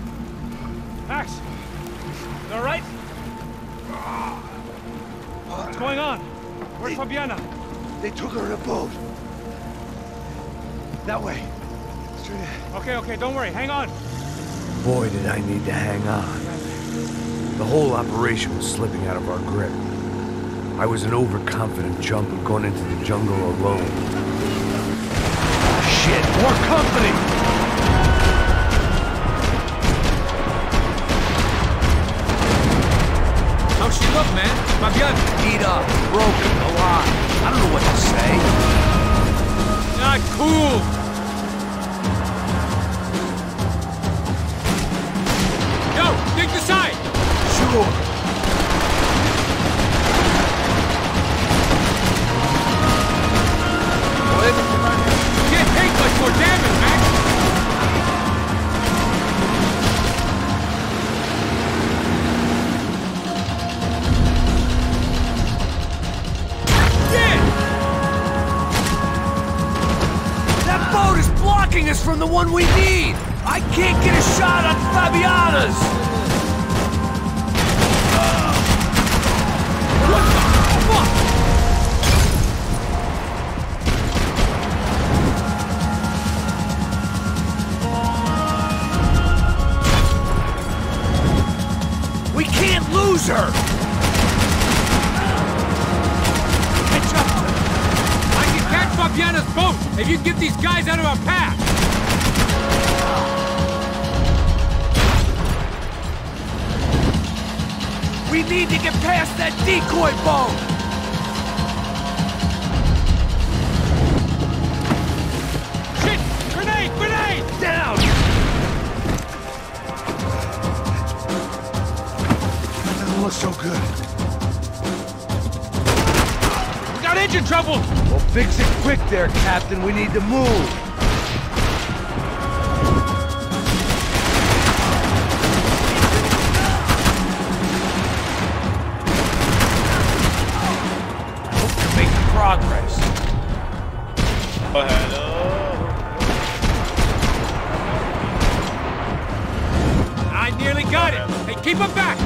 S8: Max? You alright? What's going on? Where's Fabiana?
S11: They took her in a boat. That way. Straight ahead.
S8: Okay, don't worry. Hang on.
S5: Boy, did I need to hang on. The whole operation was slipping out of our grip. I was an overconfident chump who'd gone into the jungle alone. Shit, more company!
S11: How's she look, man? Fabiana? Beat up, broken, alive. I don't know what to say.
S8: Not cool! Yo, dig the side!
S11: Sure.
S8: Can't take much more damage, Max!
S15: That boat is blocking us from the one we need! I can't get a shot on Fabiana's!
S8: What the fuck?
S15: We can't lose her!
S8: Catch up to her. I can catch Fabiana's boat if you can get these guys out of our path!
S15: We need to get past that decoy boat!
S8: Shit! Grenade! Grenade!
S15: Down!
S11: That doesn't look so good.
S8: We got engine trouble!
S15: Well, fix it quick there, Captain. We need to move. Progress.
S1: Oh, hello.
S8: I nearly got it. Hey, keep him back.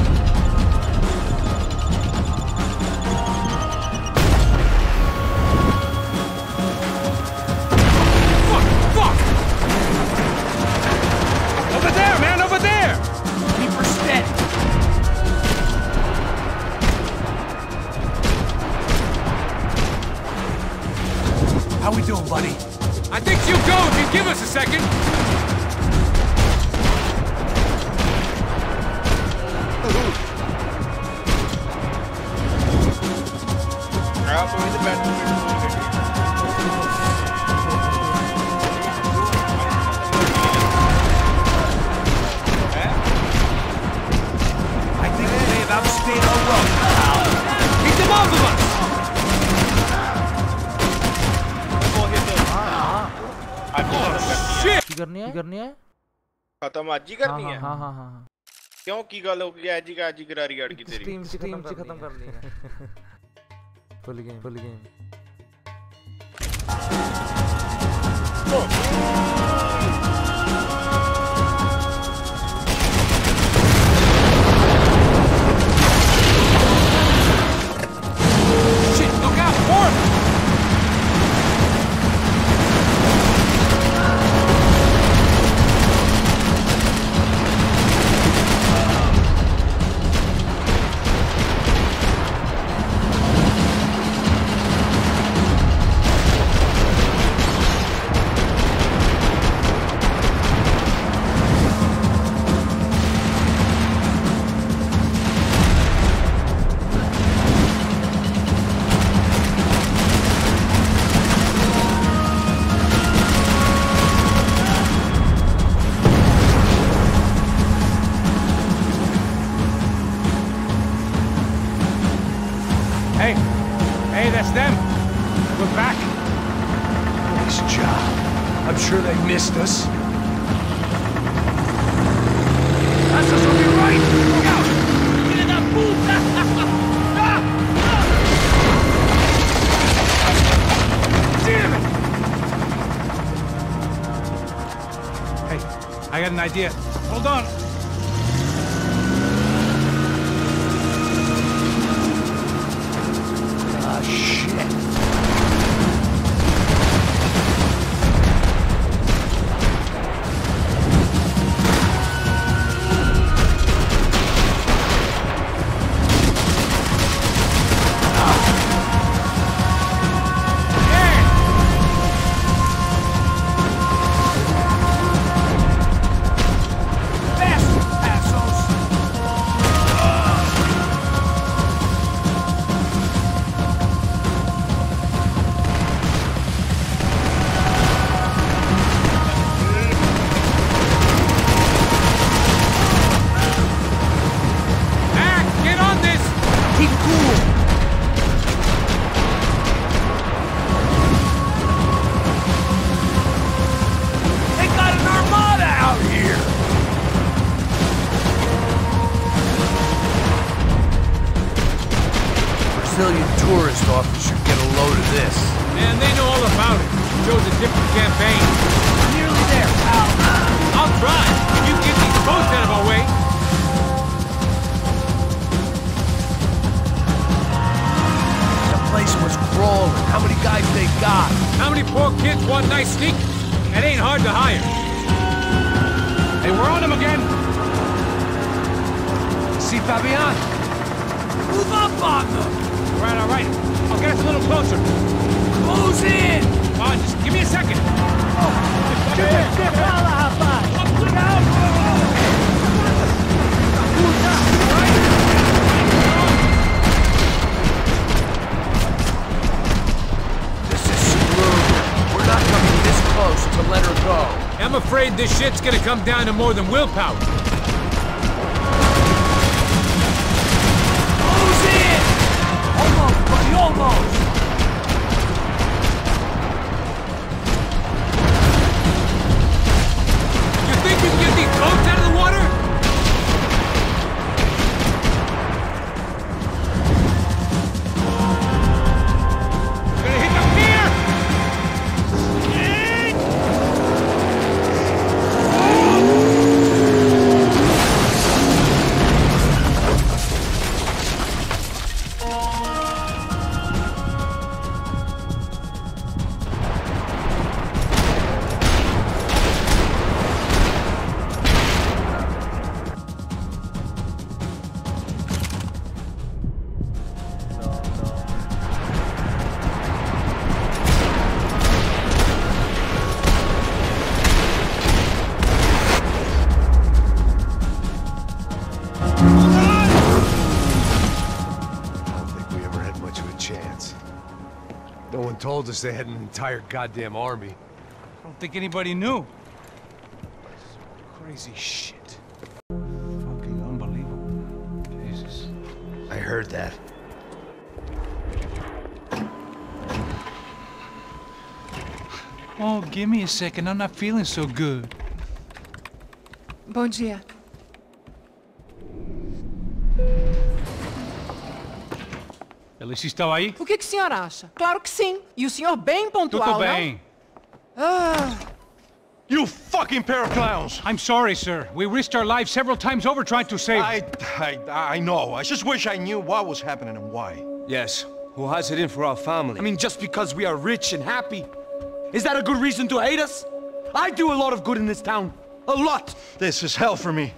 S8: Fuck! Over there, man, over there.
S15: Keep her steady. How we doing, buddy?
S8: I think you go if you give us a second.
S15: I think we may have outstayed our welcome, pal.
S8: Keep them off of us.
S2: ਕੀ ਕਰਨੀ ਹੈ
S1: ਖਤਮ ਅੱਜ ਹੀ ਕਰਨੀ ਹੈ
S2: ਹਾਂ
S1: ਕਿਉਂ ਕੀ ਗੱਲ ਹੋ ਗਈ ਅੱਜ ਹੀ ਕਰਾਰੀ ਅੜ ਗਈ ਤੇਰੀ
S2: ਸਟ੍ਰੀਮ ਚ ਖਤਮ ਕਰਨੀ ਹੈ ਫੁੱਲ game
S8: Shit, look out for him. Hey, that's them. We're back.
S11: Nice job. I'm sure they missed us.
S15: That's us on your right! Look out! Get in that booth! Damn it!
S8: Hey, I I got an idea. Hold on.
S5: Ah, shit.
S15: Brazilian tourist office should get a load of this.
S8: Man, they know all about it. Shows a different campaign.
S15: Nearly there, pal.
S8: I'll try. If you get these boats out of our way.
S15: The place was crawling. How many guys they got?
S8: How many poor kids want nice sneakers? It ain't hard to hire. Hey, we're on them again.
S15: See, Fabian? Move up on them!
S8: All right. I'll get us a little closer.
S15: Close in!
S8: Come on, just give me a second.
S15: This is screwed. We're not coming this close to let her go.
S8: I'm afraid this shit's gonna come down to more than willpower.
S15: Almost, buddy, almost!
S8: You think you can get these boats out of the water? Gonna hit the pier!
S5: No one told us they had an entire goddamn army.
S8: I don't think anybody knew. Crazy shit. Fucking unbelievable. Jesus.
S5: I heard that.
S8: Oh, give me a second. I'm not feeling so good.
S14: Bom dia.
S8: Alice estava aí?
S14: O que o senhor acha? Claro que sim. E o senhor bem pontual,
S8: Tudo bem.
S14: não? Ah.
S16: You fucking pair of clowns!
S8: I'm sorry, sir. We risked our lives several times over trying to save...
S16: I know. I just wish I knew what was happening and why.
S6: Yes. Who has it in for our family? I mean, just because we are rich and happy. Is that a good reason to hate us? I do a lot of good in this town. A lot!
S16: This is hell for me.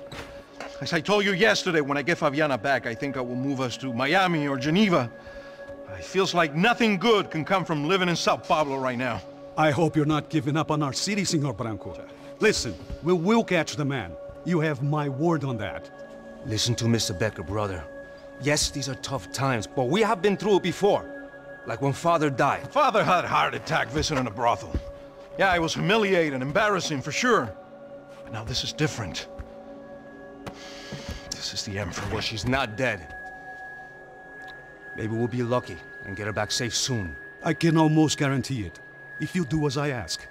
S16: As I told you yesterday, when I get Fabiana back, I think I will move us to Miami or Geneva. It feels like nothing good can come from living in Sao Paulo right now.
S4: I hope you're not giving up on our city, Senor Branco. Listen, we will catch the man. You have my word on that.
S6: Listen to Mr. Becker, brother. Yes, these are tough times, but we have been through it before. Like when Father died.
S16: Father had a heart attack visiting a brothel. Yeah, it was humiliating, embarrassing, for sure. But now this is different. This is the end for me.
S6: Well, she's not dead. Maybe we'll be lucky and get her back safe soon.
S4: I can almost guarantee it, if you do as I ask.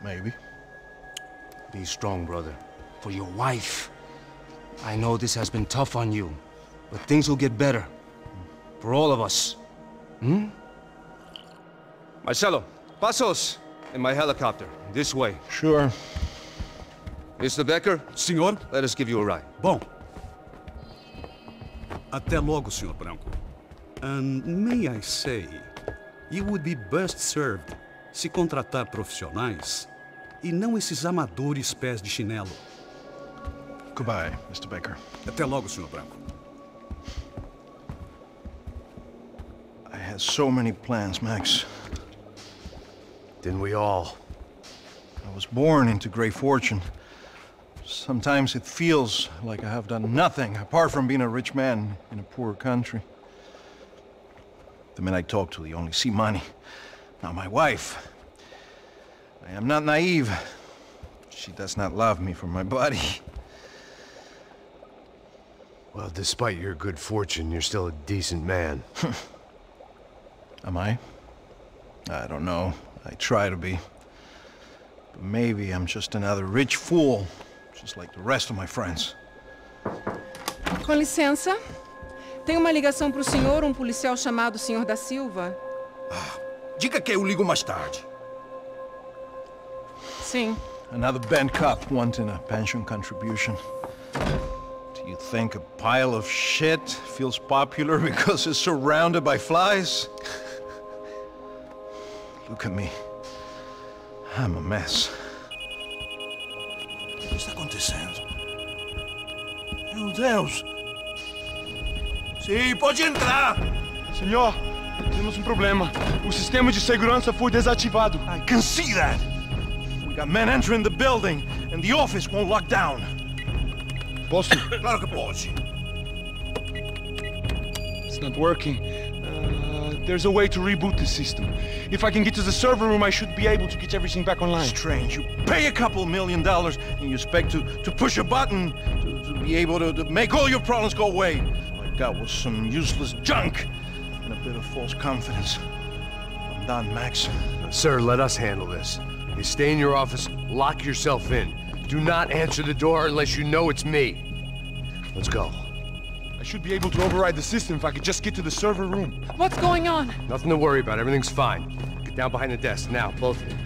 S16: Maybe.
S6: Be strong, brother. For your wife. I know this has been tough on you, but things will get better. For all of us. Hmm? Marcelo, pasos!
S11: In my helicopter. This way.
S16: Sure.
S11: Mr. Becker?
S4: Senhor?
S11: Let us give you a ride.
S4: Bom. Até logo, Sr. Branco. And may I say, you would be best served se contratar profissionais e não esses amadores pés de chinelo.
S16: Goodbye, Mr. Becker.
S4: Até logo, Sr. Branco.
S16: I had so many plans, Max.
S5: Didn't we all?
S16: I was born into great fortune. Sometimes it feels like I have done nothing apart from being a rich man in a poor country. The men I talk to, they only see money. Now my wife, I am not naive. She does not love me for my body.
S5: Well, despite your good fortune, you're still a decent man.
S16: Am I? I don't know. I try to be. But maybe I'm just another rich fool, just like the rest of my friends.
S14: Com licença. Tem uma ligação para o senhor, um policial chamado Sr. da Silva.
S6: Diga que eu ligo mais tarde.
S14: Sim.
S16: Another band cop wanting a pension contribution. Do you think a pile of shit feels popular because it's surrounded by flies? Look at me. I'm a mess.
S6: O que está acontecendo? Meu Deus! Sim, pode entrar!
S17: Senhor, temos um problema. O sistema de segurança foi desativado.
S16: I can see that! We got men entering the building, and the office won't lock down.
S17: Posso?
S6: Claro que pode.
S17: It's not working. There's a way to reboot the system. If I can get to the server room, I should be able to get everything back online.
S16: Strange. You pay a couple $1 million and you expect to push a button to be able to make all your problems go away. All I got was some useless junk and a bit of false confidence. I'm done, Max.
S5: Sir, let us handle this. You stay in your office, lock yourself in. Do not answer the door unless you know it's me. Let's go.
S17: I should be able to override the system if I could just get to the server room.
S14: What's going on?
S5: Nothing to worry about. Everything's fine. Get down behind the desk now, both of you.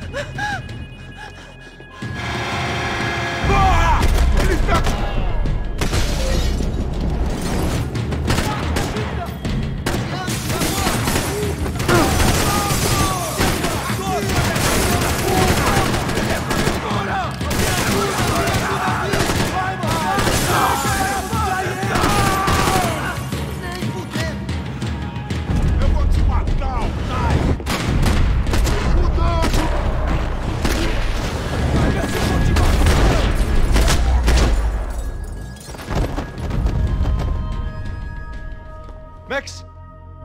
S17: Max?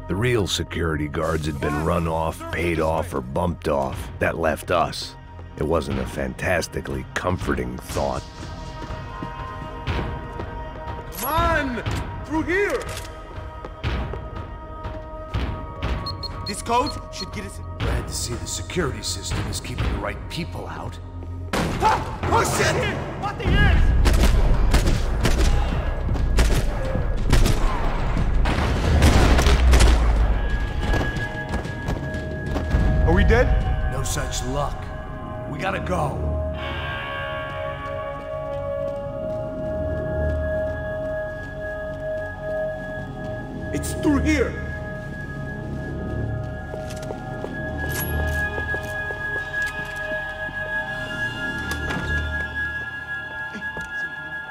S5: The real security guards had been run off, paid off, or bumped off. That left us. It wasn't a fantastically comforting thought.
S6: Come on! Through here! This code should get us...
S11: Glad to see the security system is keeping the right people out.
S6: Ah! Oh shit! What the ears?
S17: Are we dead?
S11: No such luck. We gotta go.
S6: It's through here!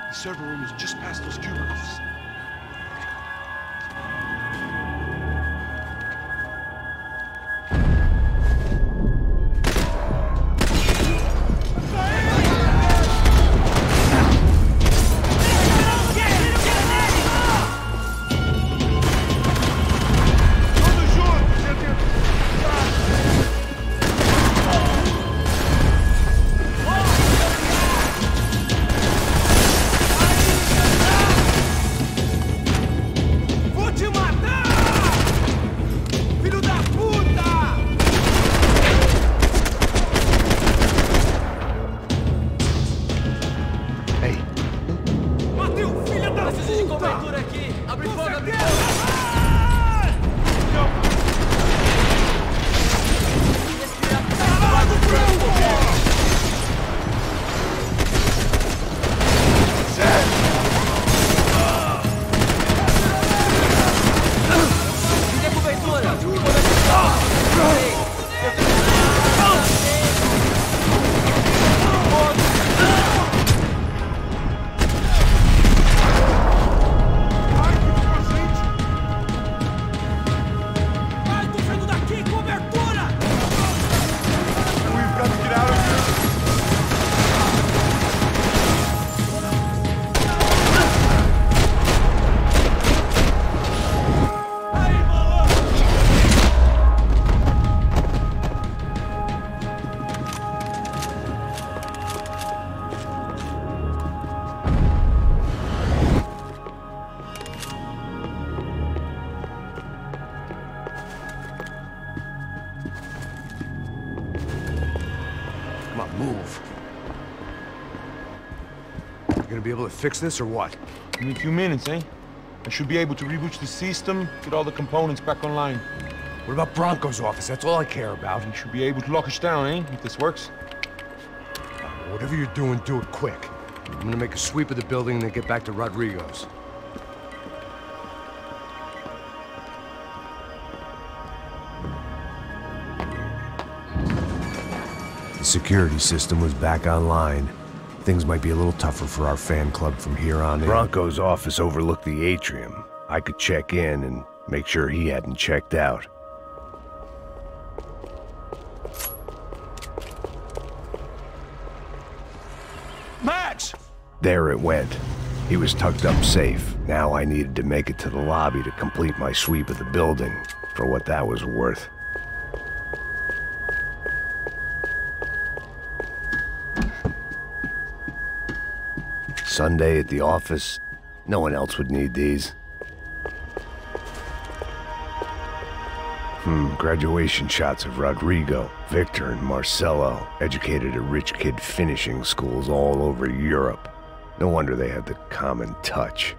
S17: The server room is just past those cubicles.
S5: Move. You gonna be able to fix this or what?
S17: In a few minutes, eh? I should be able to reboot the system, get all the components back online.
S5: What about Bronco's office? That's all I care about.
S17: You should be able to lock us down, eh? If this works.
S5: Whatever you're doing, do it quick. I'm gonna make a sweep of the building and then get back to Rodrigo's. The security system was back online. Things might be a little tougher for our fan club from here on in. Bronco's office overlooked the atrium. I could check in and make sure he hadn't checked out.
S17: Max!
S5: There it went. He was tucked up safe. Now I needed to make it to the lobby to complete my sweep of the building, for what that was worth. Sunday at the office. No one else would need these. Graduation shots of Rodrigo, Victor, and Marcelo, educated at rich kid finishing schools all over Europe. No wonder they had the common touch.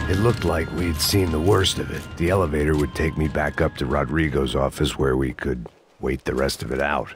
S5: It looked like we'd seen the worst of it. The elevator would take me back up to Rodrigo's office where we could wait the rest of it out.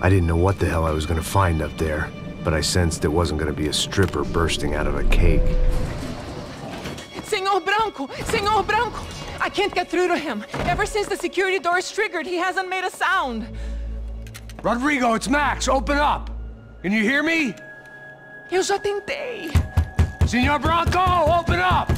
S5: I didn't know what the hell I was going to find up there, but I sensed it wasn't going to be a stripper bursting out of a cake.
S14: Senor Branco! Senor Branco! I can't get through to him. Ever since the security door is triggered, he hasn't made a sound.
S5: Rodrigo, it's Max! Open up! Can you hear me?
S14: Eu já tentei.
S5: Senor Branco, open up!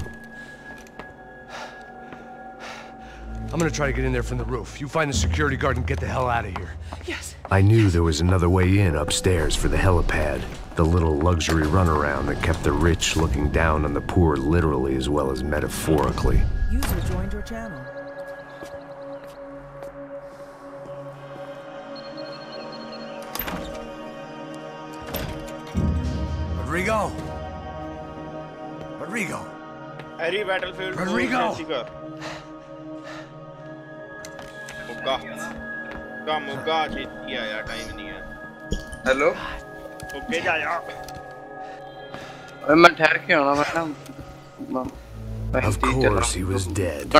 S5: I'm gonna try to get in there from the roof. You find the security guard and get the hell out of here.
S14: Yes.
S5: I knew there was another way in upstairs for the helipad. The little luxury runaround that kept the rich looking down on the poor literally as well as metaphorically.
S18: User joined your channel.
S5: Rodrigo! Rodrigo!
S1: Harry Battlefield
S5: Rodrigo!
S1: मुग्गा छेती आया time नहीं है
S19: hello
S1: okay जा यार
S19: अबे मैं ठहर के आना मैं
S5: Of course he was dead.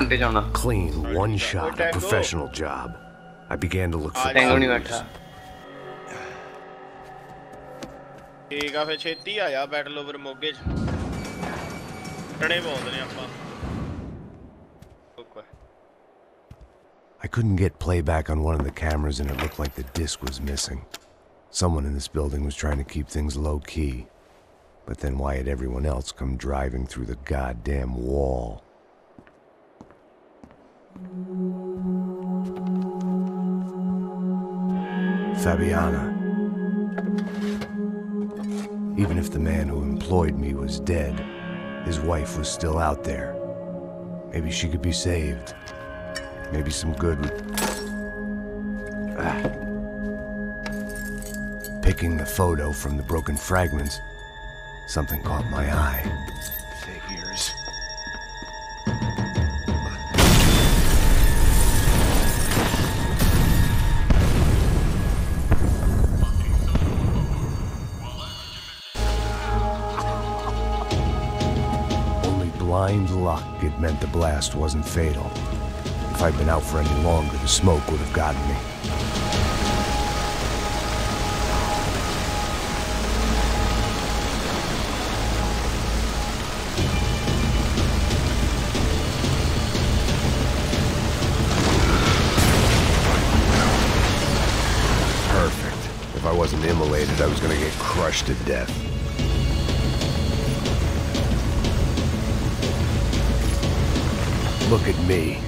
S5: Clean, one shot, a professional job. I began to look for clues.
S1: ठीक है फिर छेती आया बैटल ओवर मोगे टड़े बहुत ने ਆਪਾਂ
S5: I couldn't get playback on one of the cameras and it looked like the disc was missing. Someone in this building was trying to keep things low-key. But then why had everyone else come driving through the goddamn wall? Fabiana. Even if the man who employed me was dead, his wife was still out there. Maybe she could be saved. Maybe some good would... Picking the photo from the broken fragments, something caught my eye. Figures. Only blind luck it meant the blast wasn't fatal. If I'd been out for any longer, the smoke would have gotten me. If I wasn't immolated, I was gonna get crushed to death. Look at me.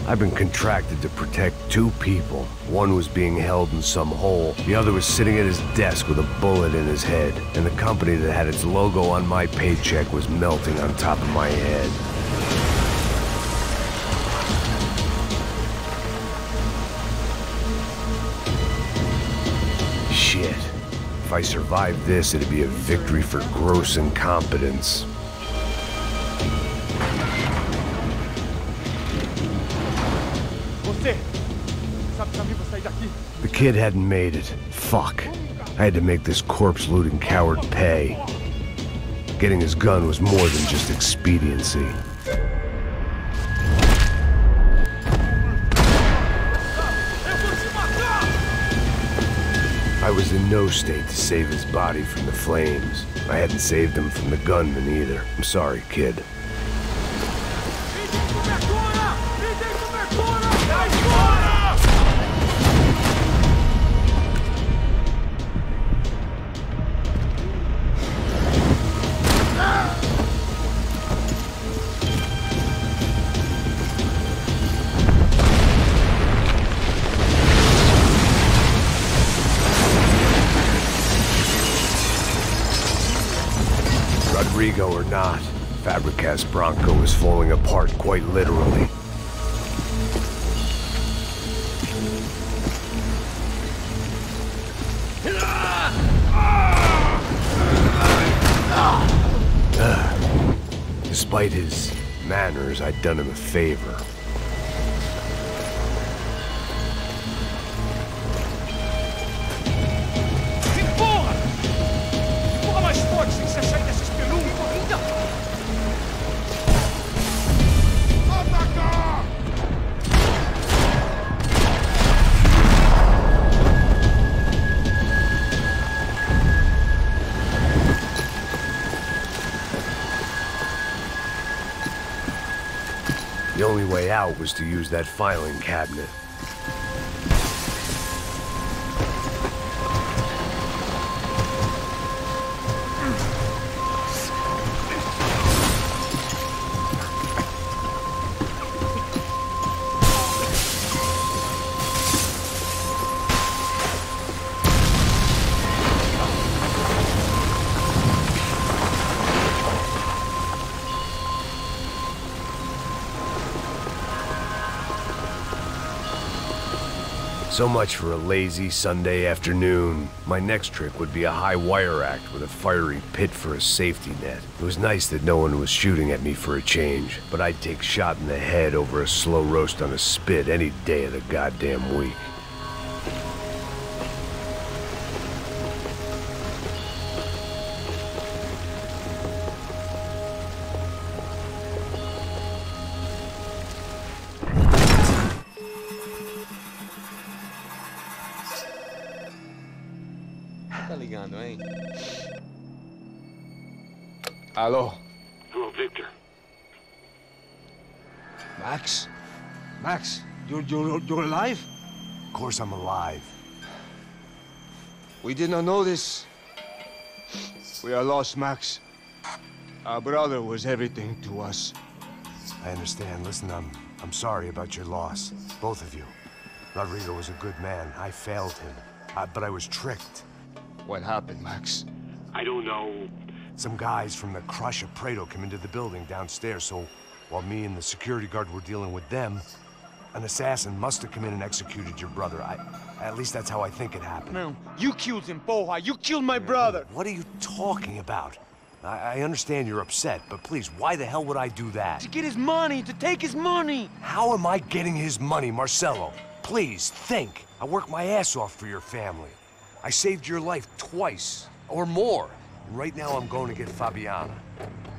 S5: I've been contracted to protect two people. One was being held in some hole. The other was sitting at his desk with a bullet in his head. And the company that had its logo on my paycheck was melting on top of my head. Shit. If I survived this, it'd be a victory for gross incompetence. The kid hadn't made it. Fuck. I had to make this corpse-looting coward pay. Getting his gun was more than just expediency. I was in no state to save his body from the flames. I hadn't saved him from the gunman either. I'm sorry, kid. Rodrigo or not, Fabricas Bronco was falling apart quite literally. Despite his manners, I'd done him a favor. The only way out was to use that filing cabinet. So much for a lazy Sunday afternoon. My next trick would be a high wire act with a fiery pit for a safety net. It was nice that no one was shooting at me for a change, but I'd take shot in the head over a slow roast on a spit any day of the goddamn week.
S17: Tá ligando, hein? Alô?
S18: Hello, Victor.
S17: Max? Max, you're alive?
S5: Of course I'm alive.
S17: We did not know this. We are lost, Max. Our brother was everything to us.
S5: I understand. Listen, I'm sorry about your loss. Both of you. Rodrigo was a good man. I failed him. But I was tricked.
S17: What happened, Max?
S5: I don't know. Some guys from the Crush of Prado came into the building downstairs, so while me and the security guard were dealing with them, an assassin must have come in and executed your brother. At least that's how I think it happened.
S17: No, you killed him, Porra. You killed my brother.
S5: What are you talking about? I understand you're upset, but please, why the hell would I do that?
S17: To get his money, to take his money.
S5: How am I getting his money, Marcelo? Please, think. I worked my ass off for your family. I saved your life twice, or more. And right now I'm going to get Fabiana.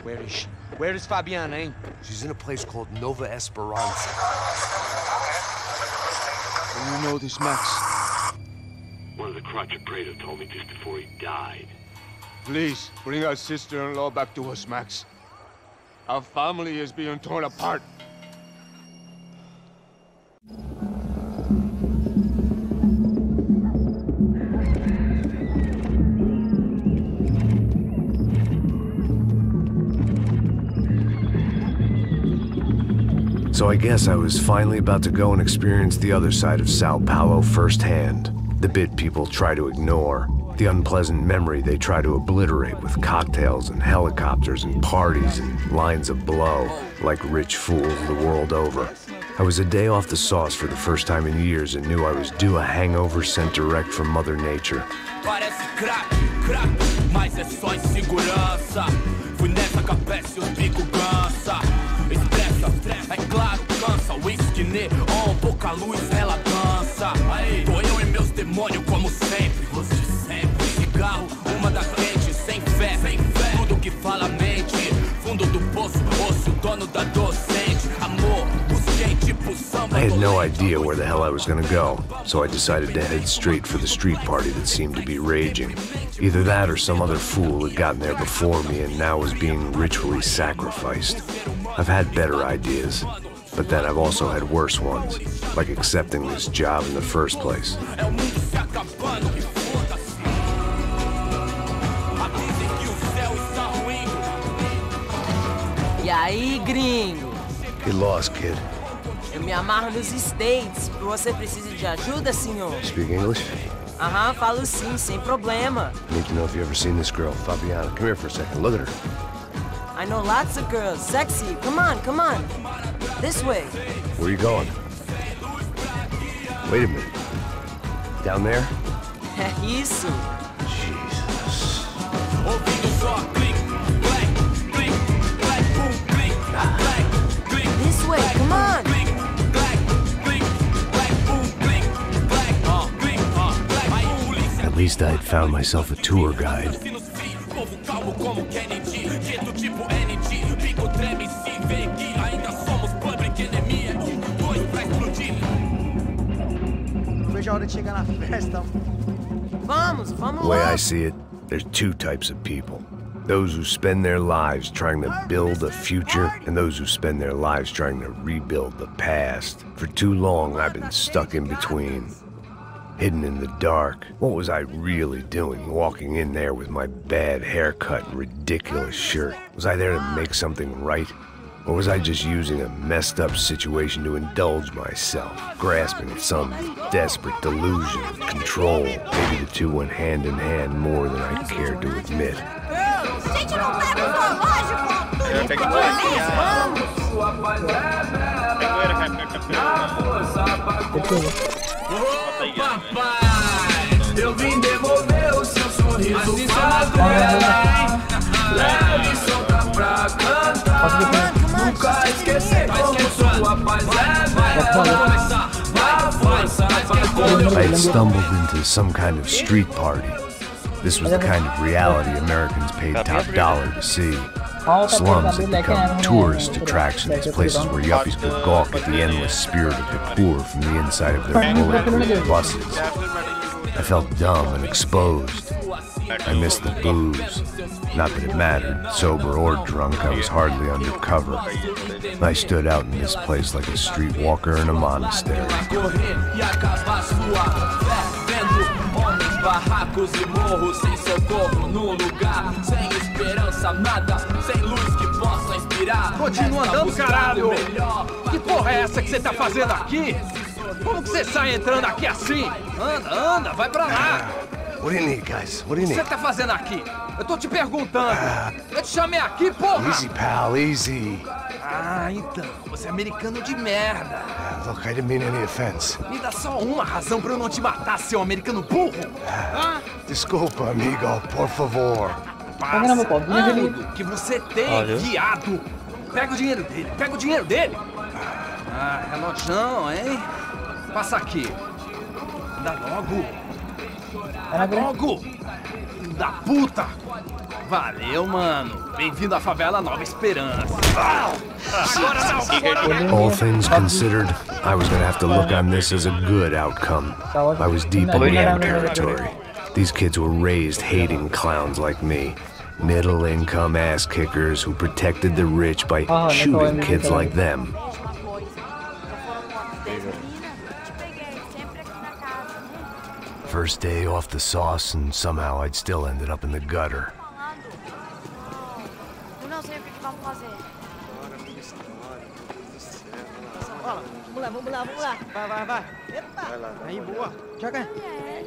S17: Where is she? Where is Fabiana, eh?
S5: She's in a place called Nova Esperanza.
S17: You know this, Max?
S18: One of the Crotch of Prado told me just before he died.
S17: Please, bring our sister-in-law back to us, Max. Our family is being torn apart.
S5: So I guess I was finally about to go and experience the other side of Sao Paulo firsthand. The bit people try to ignore. The unpleasant memory they try to obliterate with cocktails and helicopters and parties and lines of blow, like rich fools the world over. I was a day off the sauce for the first time in years and knew I was due a hangover sent direct from Mother Nature.
S15: Parece crack, mas é só insegurança. Fui nessa capeste, o bico cansa. Estressa, é claro, cansa. Whisky, neon, pouca luz, ela dança. Tô eu e meus demônios como sempre. Gosto de sempre. Cigarro, uma da quente, sem fé. Tudo que fala mente. Fundo do poço, osso, dono da docente. Amor, busquei tipo samba.
S5: I had no idea where the hell I was gonna go, so I decided to head straight for the street party that seemed to be raging. Either that or some other fool had gotten there before me and now was being ritually sacrificed. I've had better ideas, but then I've also had worse ones, like accepting this job in the first place.
S20: E aí, gringo?
S5: Get lost, kid.
S20: Eu me amarro nos States. Você precisa de ajuda, senhor?
S5: Speak English?
S20: Aham, falo sim, sem problema.
S5: I need to know if you've ever seen this girl, Fabiana. Come here for a second. Look at her.
S20: I know lots of girls. Sexy. Come on, come on. This way.
S5: Where are you going? Wait a minute. Down there?
S20: Isso.
S5: Jesus.
S20: This way, come on.
S5: At least I had found myself a tour guide. The way I see it, there's two types of people. Those who spend their lives trying to build a future, and those who spend their lives trying to rebuild the past. For too long, I've been stuck in between. Hidden in the dark. What was I really doing walking in there with my bad haircut and ridiculous shirt? Was I there to make something right? Or was I just using a messed up situation to indulge myself, grasping at some desperate delusion of control? Maybe the two went hand in hand more than I cared to admit.
S15: Papai, eu vim devolver o seu sorriso para leve e solta pra cantar. Nunca esquecer como sua paz
S5: I had stumbled into some kind of street party. This was the kind of reality Americans paid top dollar to see. Slums had become tourist attractions, places where yuppies could gawk at the endless spirit of the poor from the inside of their bulletproof buses. I felt dumb and exposed. I missed the booze. Not that it mattered, sober or drunk, I was hardly undercover. I stood out in this place like a streetwalker in a monastery.
S15: barracos e morros, sem socorro no lugar, sem esperança, nada, sem luz que possa inspirar.
S11: Continua andando, caralho! Que porra é essa que você tá fazendo aqui? Como que você sai entrando aqui assim? Anda, vai pra lá!
S5: What do you need, guys? What do you
S11: O que
S5: need?
S11: você tá fazendo aqui? Eu tô te perguntando. Eu te chamei aqui, porra!
S5: Easy, pal, easy.
S11: Ah, então, você é americano de merda.
S5: Look, I didn't mean any offense.
S11: Me dá só uma razão pra eu não te matar, seu americano burro.
S5: Desculpa, amigo, por favor.
S11: Ando que você tem,
S5: Olha.
S11: viado. Pega o dinheiro dele, pega o dinheiro dele. Ah, relojão, hein? Passa aqui. Dá logo. Dá logo. Filho da puta. Valeu, mano. Bem-vindo à favela Nova Esperança. Agora não,
S5: All things considered, I was gonna have to look on this as a good outcome. I was deep in the M territory. These kids were raised hating clowns like me. Middle-income ass-kickers who protected the rich by shooting kids like them. First day off the sauce, and somehow I'd still ended up in the gutter.
S10: Eu não sei o que vamos fazer.
S21: Vamos lá. Vai. Epa! Aí, boa. Joga.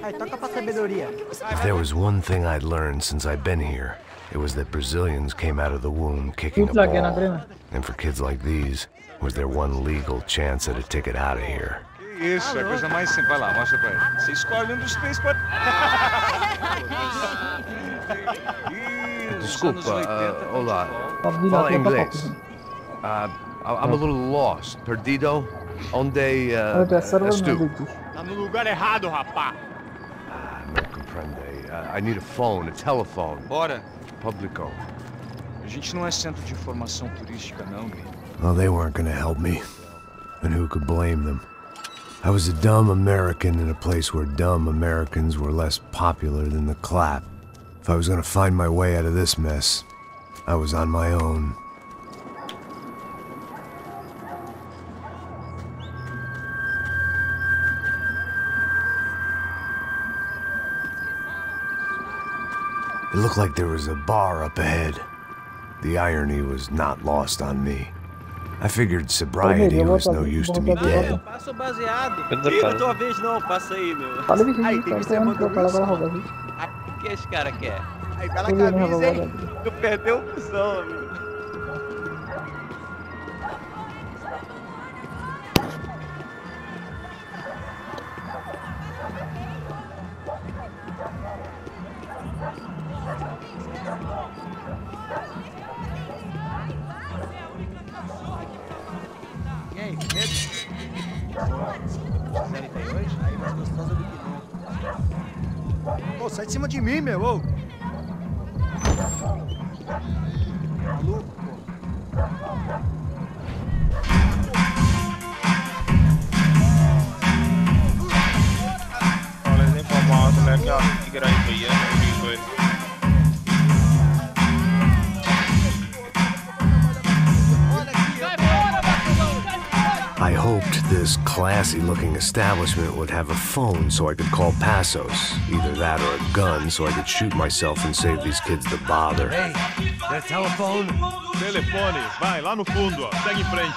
S21: Aí, toca pra sabedoria.
S5: If there was one thing I'd learned since I'd been here, it was that Brazilians came out of the womb kicking a ball. And for kids like these, was their one legal chance at a ticket out of here.
S17: Isso, é a coisa mais simples. Vai lá, mostra pra ele. Você escolhe um dos três para...
S22: Desculpa, olá. Fala inglês. I'm a little lost. Perdido? Onde estou?
S23: Tá no lugar errado, rapá.
S22: Não compreende. I need a phone, a telephone.
S17: Bora.
S22: Publico.
S17: A gente não é centro de informação turística, não, Gui.
S5: Well, they weren't gonna help me. And who could blame them? I was a dumb American in a place where dumb Americans were less popular than the clap. If I was gonna find my way out of this mess, I was on my own. It looked like there was a bar up ahead. The irony was not lost on me. I figured sobriety was no use to me dead.
S21: Passa o baseado. Ih, tua vez não, passa aí, meu. Aí, tem que ser mandou isso.
S3: O que esse cara quer?
S21: Aí, bela camisa, hein? Tu perdeu o cuzão, amigo. E aí, beleza? Série tem hoje? Aí, mais gostosa do que nunca. Pô, sai de cima de mim, meu, ô! Maluco, pô.
S1: Olha, nem pra mal, moleque, ó, que grande aí, que coisa.
S5: I hoped this classy-looking establishment would have a phone so I could call Passos. Either that or a gun so I could shoot myself and save these kids the bother.
S22: Hey, that telephone?
S23: Telefone, vai, lá no fundo, ó. Segue em frente.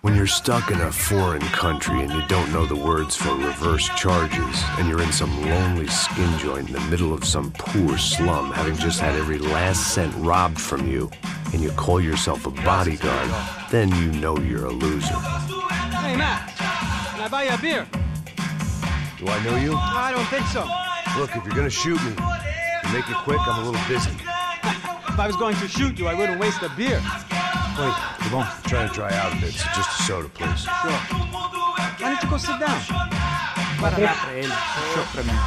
S5: When you're stuck in a foreign country and you don't know the words for reverse charges, and you're in some lonely skin joint in the middle of some poor slum, having just had every last cent robbed from you, and you call yourself a bodyguard, then you know you're a loser.
S21: Hey, Matt, can I buy you a beer?
S22: Do I know you?
S21: I don't think so.
S22: Look, if you're gonna shoot me, make it quick, I'm a little busy.
S21: If I was going to shoot you, I wouldn't waste a beer.
S22: Wait, come on. I'm trying to dry out a bit, so just a soda, please.
S21: Sure. Why don't you go sit down? Guaraná pra ele, show pra mim.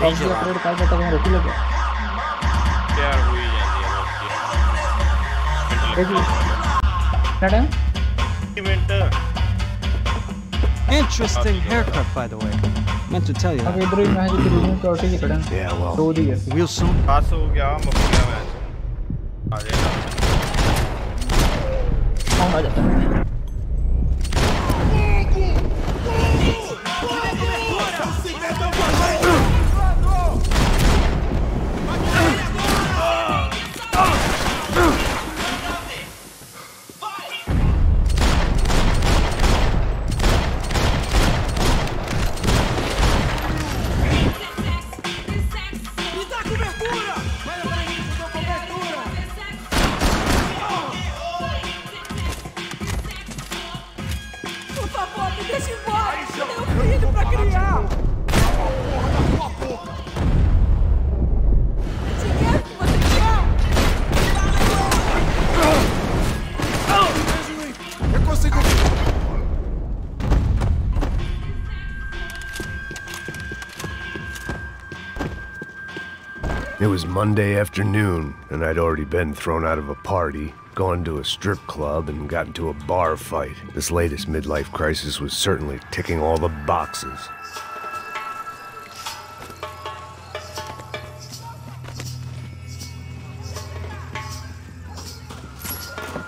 S21: Bem gelado. Interesting haircut, by the way. Meant to tell you that.
S5: Yeah, well.
S21: Wilson.
S1: पास हो गया मुक गया match आ जाएगा
S5: It was Monday afternoon, and I'd already been thrown out of a party, gone to a strip club, and got into a bar fight. This latest midlife crisis was certainly ticking all the boxes.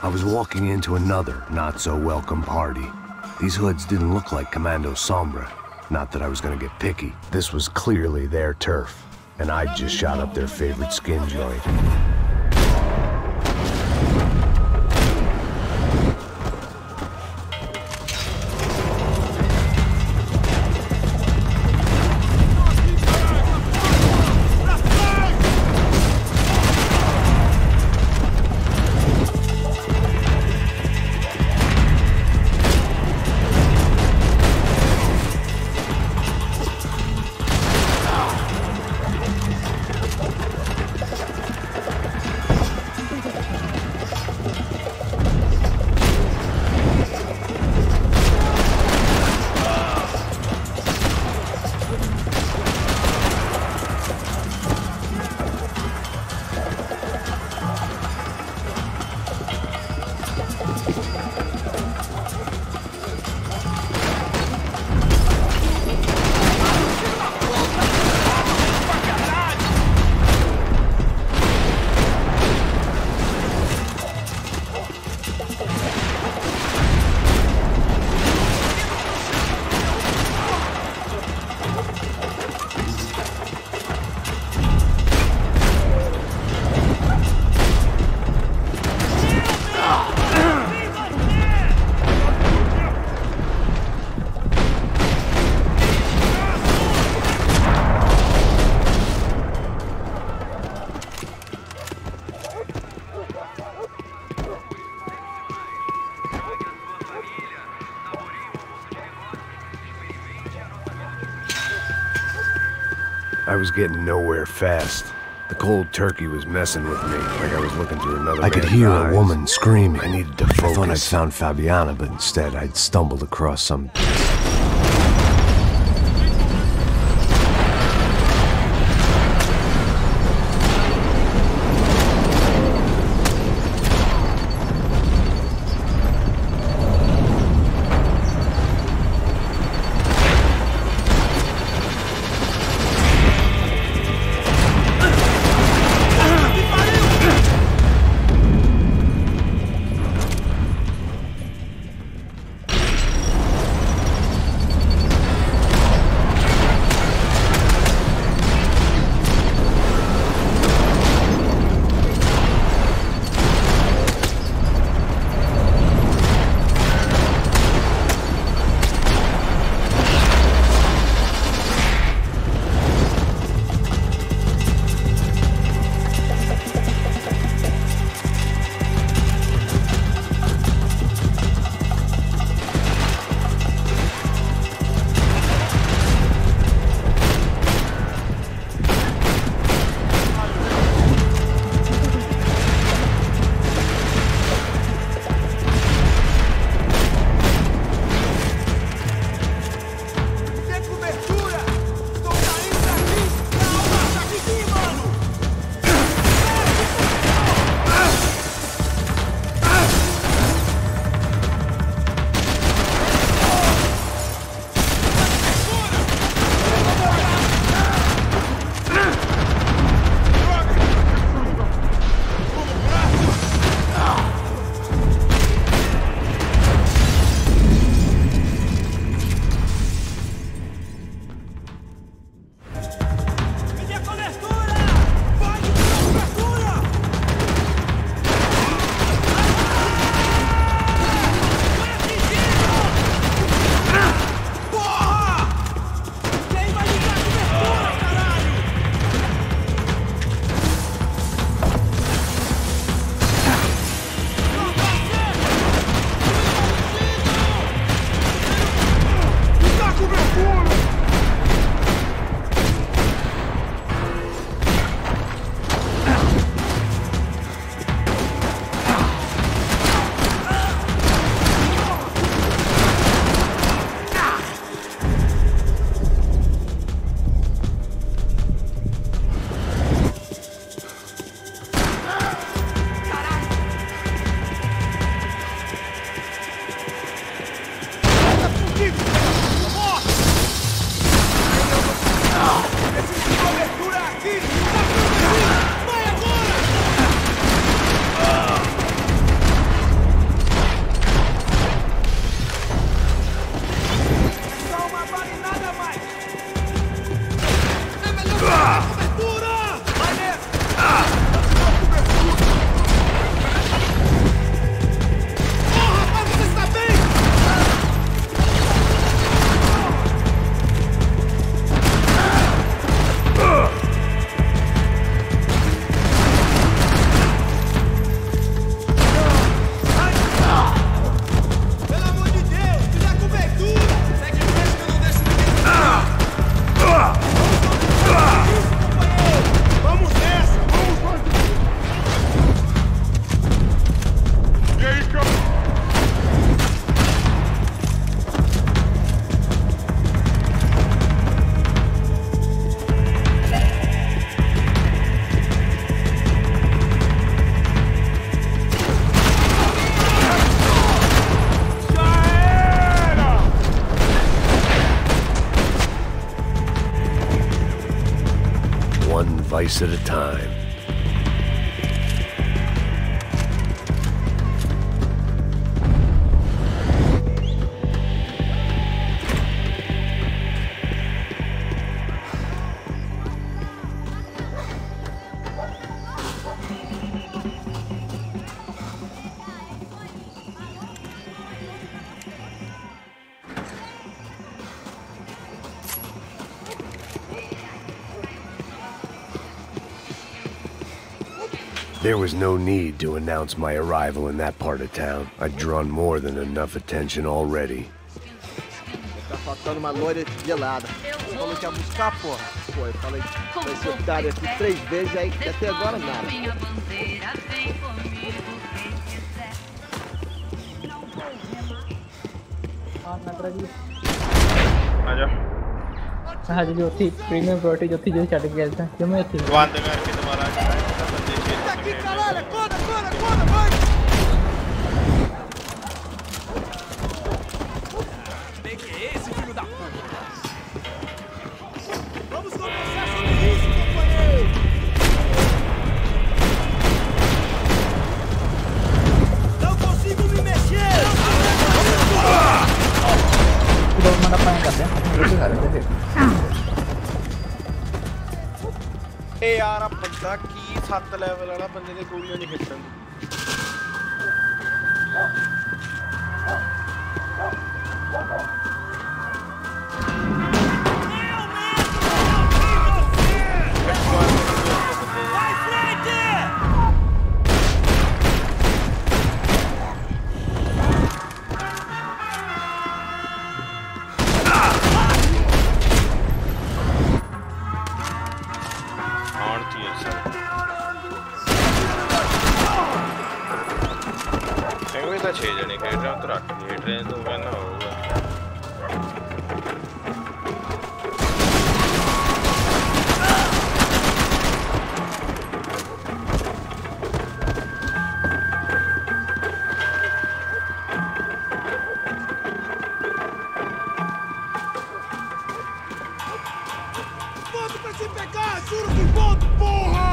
S5: I was walking into another not-so-welcome party. These hoods didn't look like Commando Sombra. Not that I was gonna get picky. This was clearly their turf, and I'd just shot up their favorite skin joint. I was getting nowhere fast. The cold turkey was messing with me, like I was looking through another man's eyes. I could hear a woman screaming. I needed to focus. I thought I'd found Fabiana, but instead I'd stumbled across some... slice at a time. There was no need to announce my arrival in that part of town. I'd drawn more than enough attention already.
S6: Tá faltando uma loira gelada. Falou que ia buscar, porra. Pô, eu falei, vai ser otário aqui 3 vezes aí, e até agora nada.
S9: आज जो थी premium प्रोटी जो थी जो चढ़ गया था जो मैं थी
S1: बंद करके दोबारा
S6: aqui, caralho! Acorda, acorda, acorda, vai!
S15: Bem que é esse, filho da puta?
S6: Vamos conversar sobre isso, companheiro! Não consigo me mexer!
S9: udah mana apa yang katanya itu nggak ada deh
S1: यार अब बंदा की 7 लेवल वाला बंदे ने गोलियां नहीं हिटन तो 6 जने खेल रहे हो तो 8 खेल रहे हैं तो कहना होगा
S6: Volta pra se pegar, juro que volto, porra!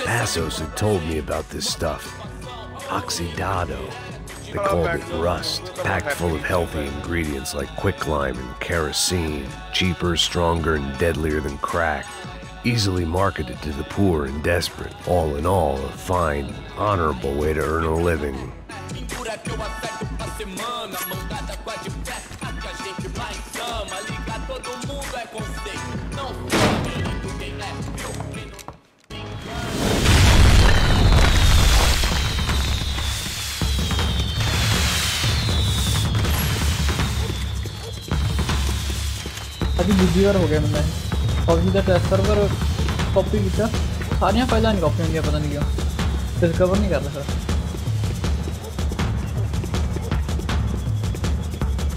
S5: Passos had told me about this stuff. Oxidado. They called it rust, packed full of healthy ingredients like quicklime and kerosene, cheaper, stronger, and deadlier than crack. Easily marketed to the poor and desperate. All in all, a fine, honorable way to earn a living.
S9: अभी दूसरी बार हो गया मैंने PUBG का test server copy किया सारियां फाइलें नहीं कॉपी होंगी पता नहीं क्यों डिस्कवर नहीं कर रहा सर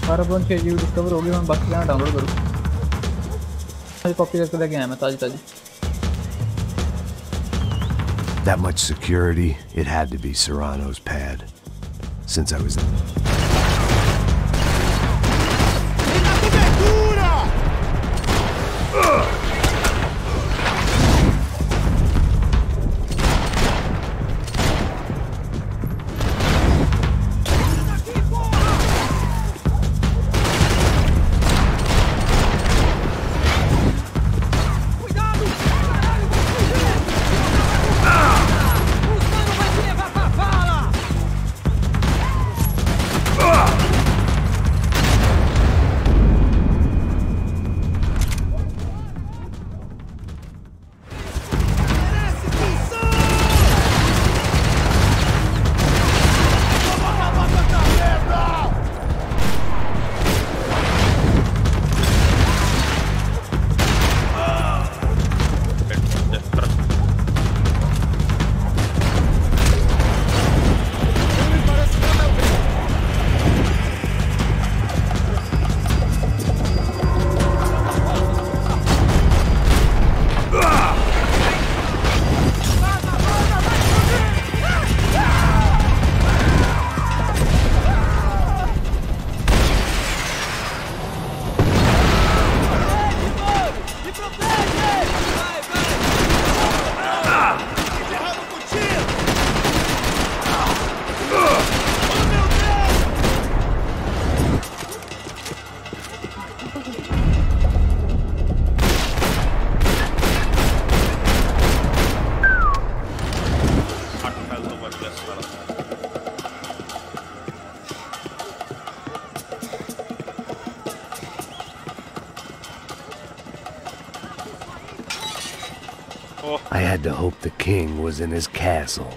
S9: सारा फोन 6 GB डिस्कवर हो गया मैं बाकी यहाँ डाउनलोड करूँ अभी कॉपी करके लेके आया मैं ताजी
S5: That much security, it had to be Serrano's pad. Since I was I had to hope the king was in his castle.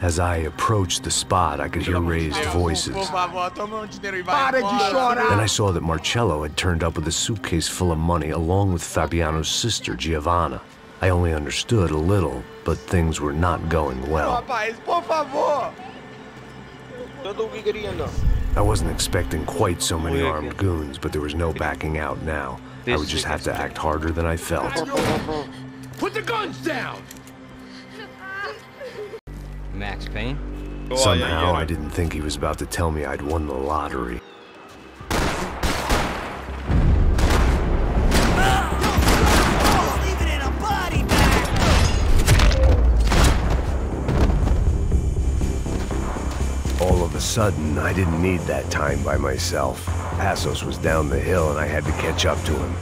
S5: As I approached the spot, I could hear raised voices. Then I saw that Marcello had turned up with a suitcase full of money along with Fabiano's sister, Giovanna. I only understood a little, but things were not going well. I wasn't expecting quite so many armed goons, but there was no backing out now. I would just have to act harder than I felt.
S11: Put the guns down!
S3: Max Payne?
S5: Somehow, I didn't think he was about to tell me I'd won the lottery. All of a sudden, I didn't need that time by myself. Passos was down the hill and I had to catch up to him.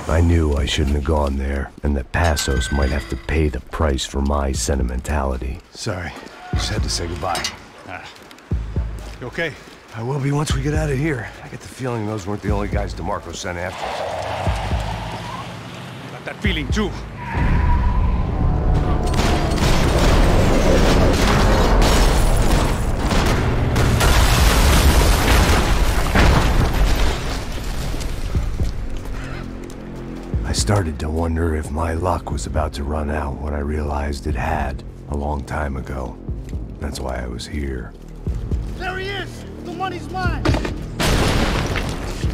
S5: I knew I shouldn't have gone there, and that Passos might have to pay the price for my sentimentality.
S17: Sorry, just had to say goodbye. You okay?
S5: I will be once we get out of here. I get the feeling those weren't the only guys DeMarco sent after us.
S17: Got that feeling too.
S5: I started to wonder if my luck was about to run out when I realized it had a long time ago. That's why I was here.
S6: There he is! The money's mine!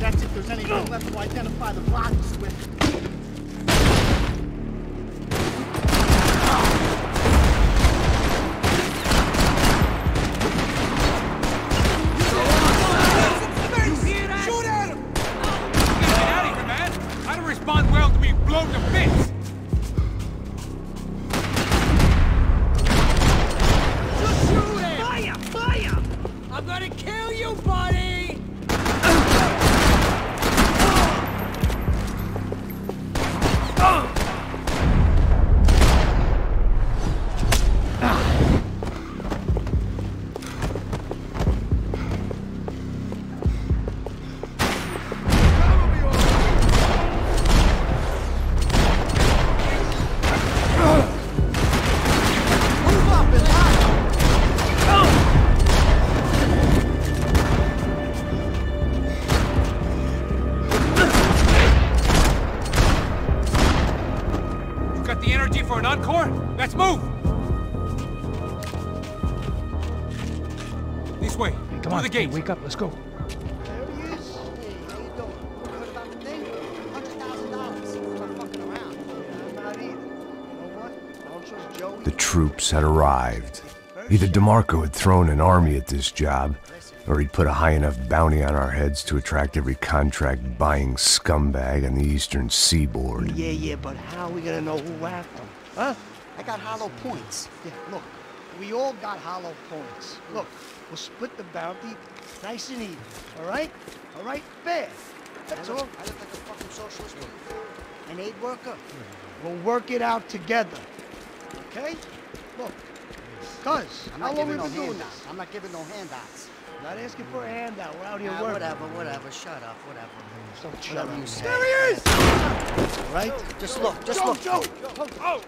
S6: That's if there's anything left to identify the bodies with.
S11: Shoot at him! Get out of here, man! I don't respond well to being blown to bits! Just shoot him! Fire! Fire! I'm gonna kill you, buddy! For an encore? Let's move! This way.
S8: Hey, come
S11: through
S8: on,
S11: the gate.
S8: wake up, let's go.
S6: There he is. Hey, how you doing? What about the thing? $100,000. Start fucking around. Yeah, I'm not either. You know what? I don't trust Joey.
S5: The troops had arrived. Either DeMarco had thrown an army at this job, or he'd put a high enough bounty on our heads to attract every contract-buying scumbag on the eastern seaboard.
S6: Yeah, but how are we gonna know who whacked them? Huh? I got hollow points. Yeah, look, we all got hollow points. Look, we'll split the bounty nice and even, all right? All right? Fair. That's all. I look like a fucking socialist an aid worker. We'll work it out together, okay? Look, cuz, how long have we been doing this? I'm not giving no handouts. Not asking for a handout. We're out here working. Whatever. Shut up. Whatever. Don't shut up. There he is! All right? Just look. Joe! Oh!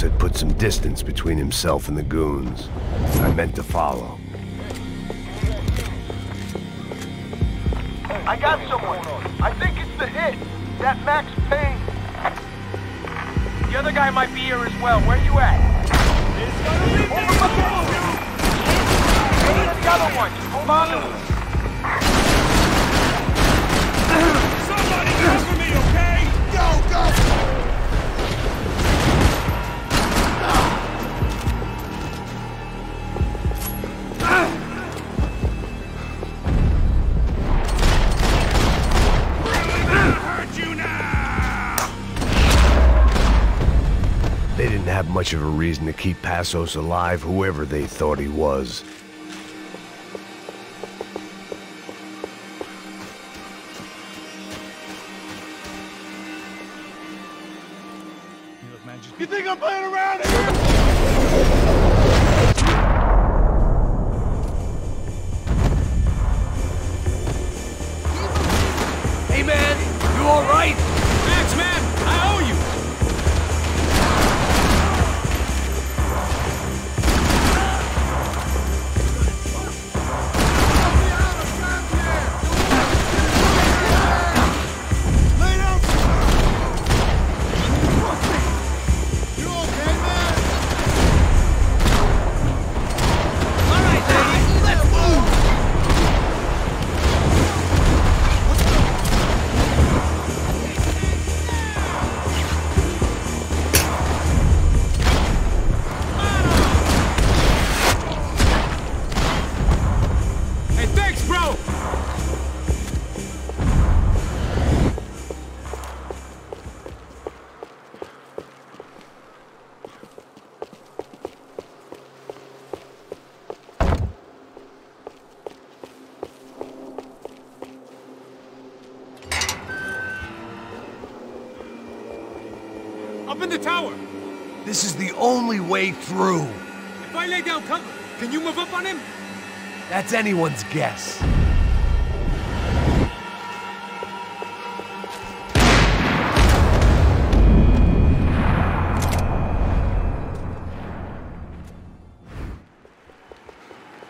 S5: Had put some distance between himself and the goons. I meant to follow.
S6: I got someone. I think it's the hit. That Max PAYNE. The other guy might be here as well. Where you at? Over the other one. Hold on to him. Somebody cover me, okay? Go!
S5: They didn't have much of a reason to keep Passos alive, whoever they thought he was.
S6: You think I'm playing around here?
S11: Hey, man! You alright? Max, man! I owe you!
S8: Up in the tower!
S5: This is the only way through.
S8: If I lay down cover, can you move up on him?
S5: That's anyone's guess.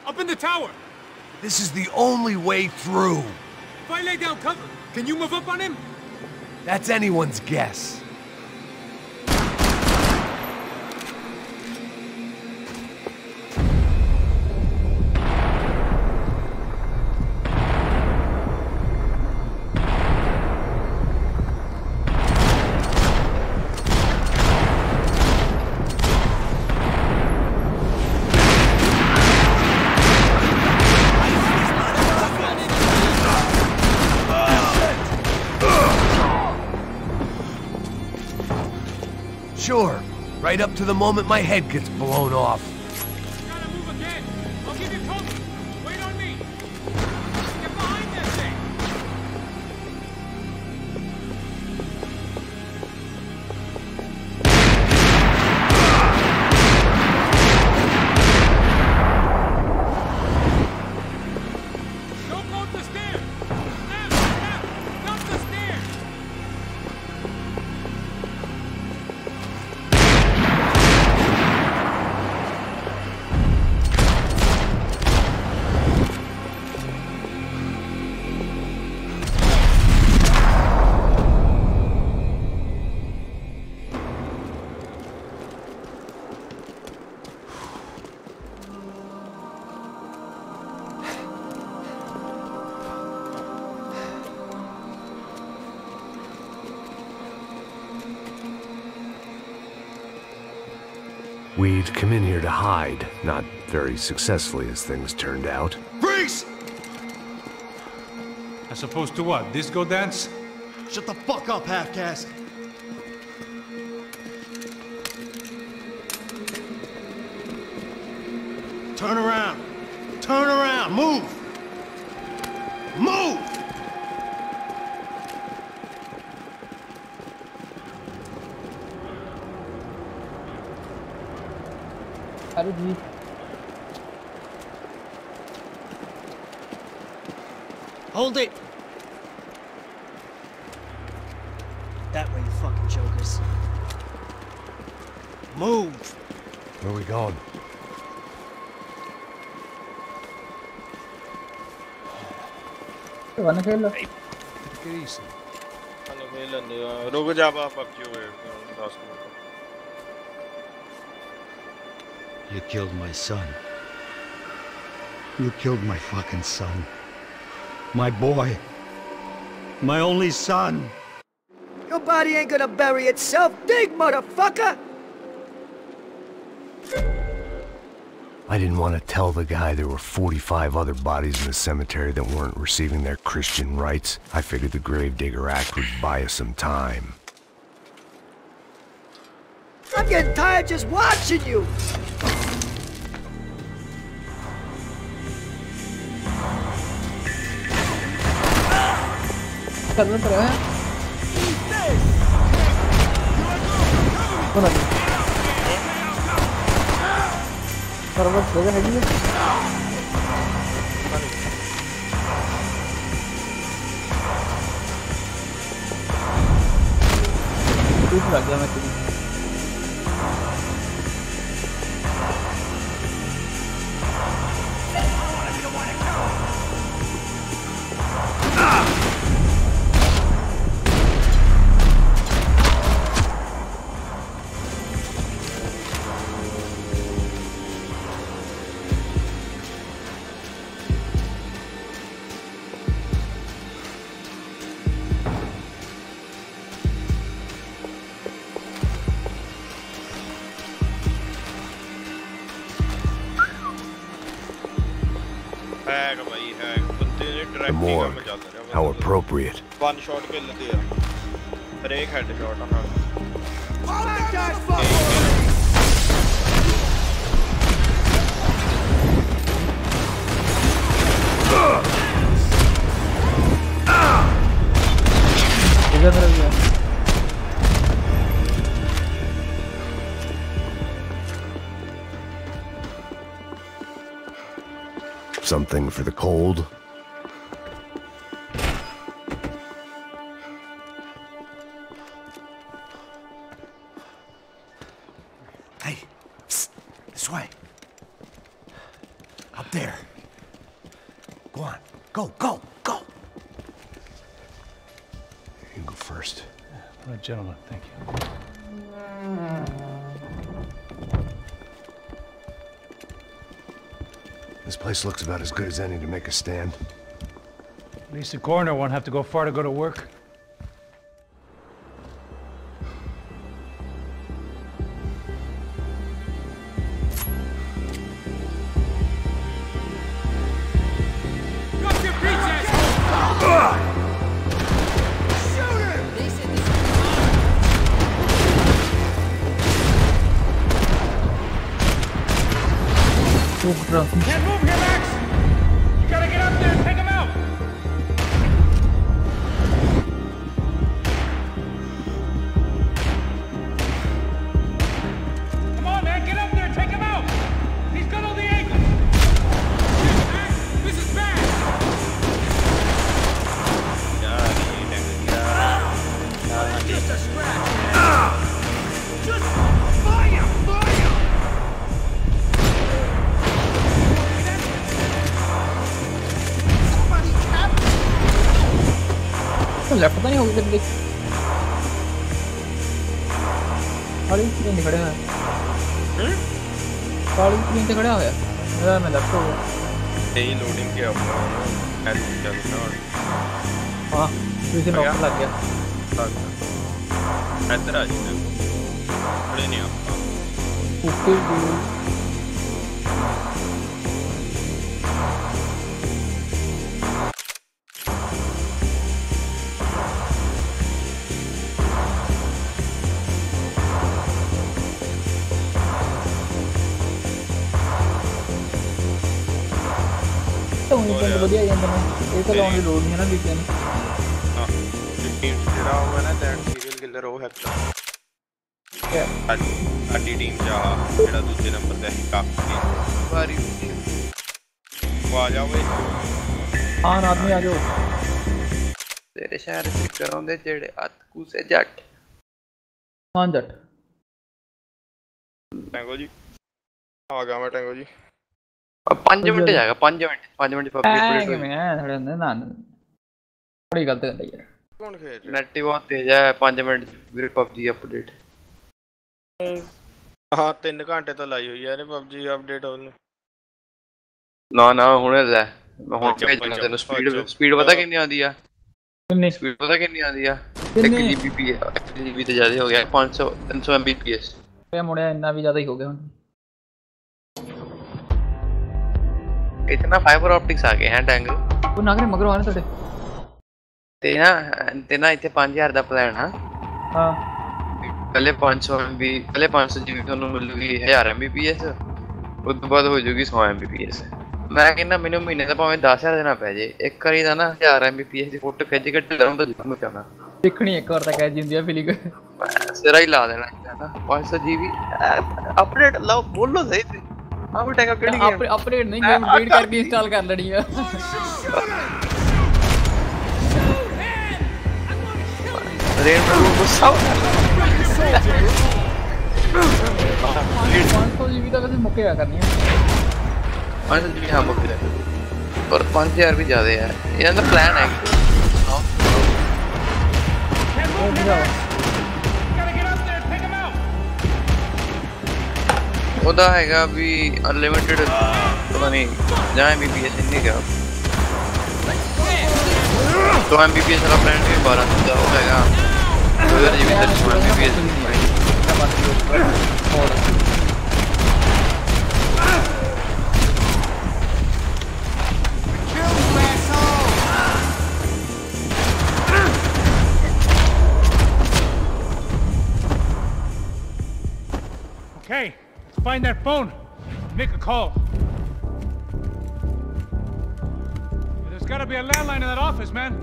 S8: Up in the tower!
S5: This is the only way through.
S8: If I lay down cover, can you move up on him?
S5: That's anyone's guess. Sure, right up to the moment my head gets blown off.
S8: Gotta move again! I'll give you cover! Wait on me! Get behind that thing! Don't go up the stairs! Left! Dump the stairs!
S5: We'd come in here to hide, not very successfully as things turned out.
S17: Freeze!
S8: As opposed to what? Disco dance?
S6: Shut the fuck up, half-caste. Turn around. Turn around. Move. Move!
S9: अरे जी
S6: Hold it. That way, you fucking jokers. Move.
S5: Where are we going?
S9: तो खेल लो
S8: Take it easy.
S1: रुक जा बा PUBG wait 10 minute
S6: You killed my son. You killed my fucking son. My boy. My only son.
S7: Your body ain't gonna bury itself. Dig, motherfucker!
S5: I didn't want to tell the guy there were 45 other bodies in the cemetery that weren't receiving their Christian rites. I figured the Gravedigger Act would buy us some time.
S7: I'm getting tired just watching you!
S9: करना पड़ेगा कौन है server जगह है ये टूट लग गया मैं तेरी
S5: The morgue. How appropriate.
S1: One shot kill दिया. Break headshot on her.
S5: something for the cold?
S6: Hey, psst, this way. Up there. Go on. Go, go, go.
S5: You go first.
S8: All right, gentlemen, thank you.
S5: This place looks about as good as any to make a stand.
S8: At least the coroner won't have to go far to go to work.
S23: Can't move here, Max! You gotta get up there and take him out! Come on, man, get up there and take him out! He's got all the angles! Shit, Max! This is bad! Just a scratch! Just fire!
S9: Left तो नहीं होगी फिर देख काली screen खड़े हैं काली screen पे खड़ा हो गया मैं लेफ्ट हो गया
S1: यही लोडिंग किया हुआ है
S9: हां तुझे नॉक लग गया
S1: इधर आ जाओ खड़े नहीं आप
S9: ओके बढ़िया ਜਾਂਦਾ ਨੇ ਇਹ ਤਾਂ ਲਾਉਣ ਦੀ ਲੋੜ ਨਹੀਂ ਹੈ ਨਾ ਵੀਕਐਂਡ
S1: ਹਾਂ ਟੀਮ ਜਿਹੜਾ ਹੋਵੇ ਨਾ ਦੈਟ ਸੀਰੀਅਲ ਕਿਲਰ ਉਹ ਹੈਪਤਾ ਸਾਡੀ ਟੀਮ ਜਾ ਜਿਹੜਾ ਦੂਜੇ ਨੰਬਰ ਤੇ ਹੈ ਕਾਫੀ ਵਾਰੀ ਉਹ ਆ ਜਾਵੇ
S9: ਹਾਂ ਆਦਮੀ ਆ ਜਾਓ
S19: ਤੇਰੇ ਸ਼ਹਿਰ ਚ ਕਰਾਉਂਦੇ ਜਿਹੜੇ ਹੱਥ ਕੂਸੇ ਜੱਟ
S9: ਹਾਂ ਜੱਟ
S1: ਟੈਂਗੋ ਜੀ ਆ ਗਿਆ ਮੈਂ ਟੈਂਗੋ ਜੀ
S19: 5 ਮਿੰਟ ਜਾਏਗਾ 5 ਮਿੰਟ
S9: ਪਬਲਿਕ ਮੈਂ ਥੋੜੇ ਹੁੰਦੇ ਨਾ ਬੜੀ ਗਲਤ ਗੱਲ ਹੈ ਯਾਰ
S1: ਕੌਣ ਖੇਡ ਰਿਹਾ
S19: ਨੈਟ ਬਹੁਤ ਤੇਜ਼ ਹੈ 5 ਮਿੰਟ ਵੀਰੇ PUBG ਅਪਡੇਟ
S1: ਹਾਂ 3 ਘੰਟੇ ਤਾਂ ਲਾਈ ਹੋਈ ਹੈ ਇਹਨੇ PUBG ਅਪਡੇਟ ਉਹਨੂੰ
S19: ਨਾ ਹੁਣੇ ਲੈ ਮੈਂ ਹੁਣ ਭੇਜਣਾ ਤੈਨੂੰ ਸਪੀਡ ਪਤਾ ਕਿੰਨੀ ਆਉਂਦੀ ਆ
S9: ਕਿੰਨੀ
S19: ਸਪੀਡ ਪਤਾ ਕਿੰਨੀ ਆਉਂਦੀ ਆ 1 GB ਤੇ ਜ਼ਿਆਦਾ ਹੋ ਗਿਆ 300 Mbps
S9: ਇਹ ਮੁੜਿਆ ਇੰਨਾ ਵੀ ਜ਼ਿਆਦਾ ਹੀ ਹੋ ਗਿਆ ਹੁਣ
S19: इतना फाइबर ऑप्टिक्स आ गए हैं डैंग
S9: वो नागरे मगरो आने थोड़े
S19: तेना इतने 5000 ਦਾ ਪਲਾਨ ਹਾਂ ਪਹਿਲੇ 500 MB ਪਹਿਲੇ 500 GB ਤੁਹਾਨੂੰ ਮਿਲੂਗੀ 1000 Mbps ਉਸ ਤੋਂ ਬਾਅਦ ਹੋ ਜਾਊਗੀ 100 Mbps ਮੈਂ ਕਹਿੰਦਾ ਮੈਨੂੰ ਮਹੀਨੇ ਦਾ ਭਾਵੇਂ 10000 ਦੇਣਾ ਪੈ ਜੇ ਇੱਕ ਵਾਰੀ ਦਾ ਨਾ 1000 Mbps ਦੀ ਫੋਟੋ ਖਿੱਚ ਕੇ ਡਰਮ ਤੋਂ ਜਿੰਮ ਚਾਹਣਾ
S9: ਦੇਖਣੀ ਇੱਕ ਵਾਰ ਤਾਂ ਕਹਿ ਜਿੰਦੀ ਆ ਫੀਲਿੰਗ
S19: ਸਿਰਾ ਹੀ ਲਾ ਦੇਣਾ ਹੈ 500 GB ਅਪਡੇਟ ਲਾਓ ਬੋਲੋ ਸਹੀ अपडेट
S9: नहीं गेम अपडेट करके इंस्टॉल कर लेनी है
S19: रेन में गुस्सा
S9: 500 GB तक वैसे मुक्के क्या करनी है
S19: 500 GB हां मुक्के और 5000 भी ज्यादा है ये ना प्लान है ਉਹਦਾ ਹੈਗਾ ਵੀ ਅਨਲਿਮਿਟਿਡ ਪਤਾ ਨਹੀਂ ਜਾਂ MBPS ਨਹੀਂ ਹੈਗਾ तो MBPS ਵਾਲਾ ਪਲਾਨ ਵੀ 1200 ਦਾ ਉਹ ਹੈਗਾ 2000 GB the MBPS
S8: Okay. Find that phone. Make a call. There's got to be a landline in that office, man.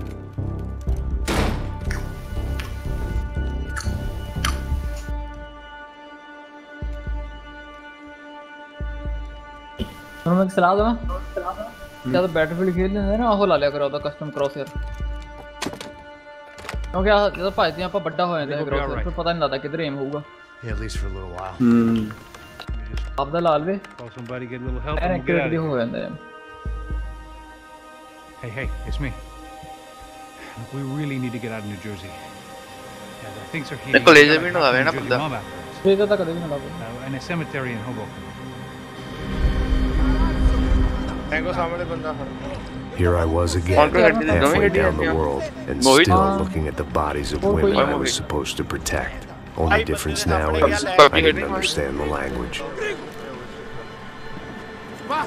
S9: मैं सलाह दूँ ज्यादा बैटलफील्ड खेल लेंगे ना आहो ला लिया करो तो कस्टम क्रॉसहेयर क्योंकि ਜਦੋਂ ਭੱਜਦੇ ਆਪਾਂ ਵੱਡਾ ਹੋ ਜਾਂਦਾ ਹੈ क्रॉसहेयर ਫਿਰ ਪਤਾ ਨਹੀਂ ਲੱਗਦਾ ਕਿੱਧਰ ਏਮ ਹੋਊਗਾ
S5: Yeah, at least for a little while.
S9: ਆਪਦਾ ਲਾ ਲਵੇ
S8: Call somebody, get a little help, and we'll get out of
S9: ਹੋ ਜਾਂਦਾ ਹੈ
S8: Hey, it's me. Look, we really need to get out of New Jersey. Yeah, the things are heating.
S19: College ਵੀ ਨਾ ਲਾਵੇ ਨਾ ਬੰਦਾ
S9: ਇਹ ਤਾਂ ਕਦੇ ਵੀ ਨਾ ਲਾਵੇ
S8: in a cemetery in Hoboken.
S1: ਐਂਗੋ ਸਾਹਮਣੇ ਬੰਦਾ ਖੜਾ
S5: Here I was again, halfway down the world, and still looking at the bodies of women I was supposed to protect. Only difference now is I didn't understand the language.
S23: Vá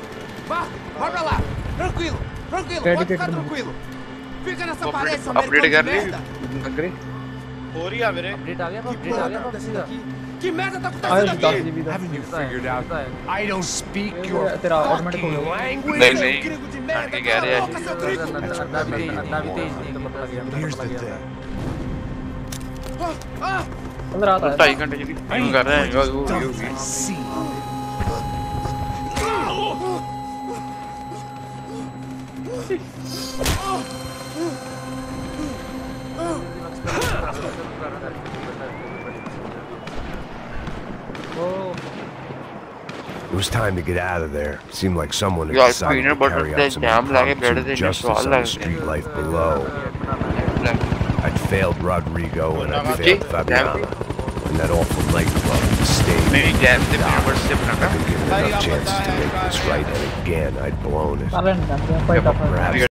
S23: pra lá. Tranquilo, fica tranquilo. Fica nessa parede, essa merda.
S1: ਹੋ ਰਹੀ ਆ ਵੀਰੇ
S23: Update uh gया. Que merda tá acontecendo aqui?
S17: Haven't you figured out? I don't speak your
S9: तेरा automatic हो गया
S17: language.
S19: नहीं जान के कह रहे हैं
S17: Here's the thing.
S9: अंदर आता है
S19: 2.5 घंटे की फिल्म कर रहे हैं वो होगी
S5: It was time to get out of there. Seemed like someone had decided to carry out some impromptu justice on the street life below. I'd failed Rodrigo and I'd failed Fabiana. And that awful nightclub, the stage, I could give it enough chances to make this right, and again I'd blown it.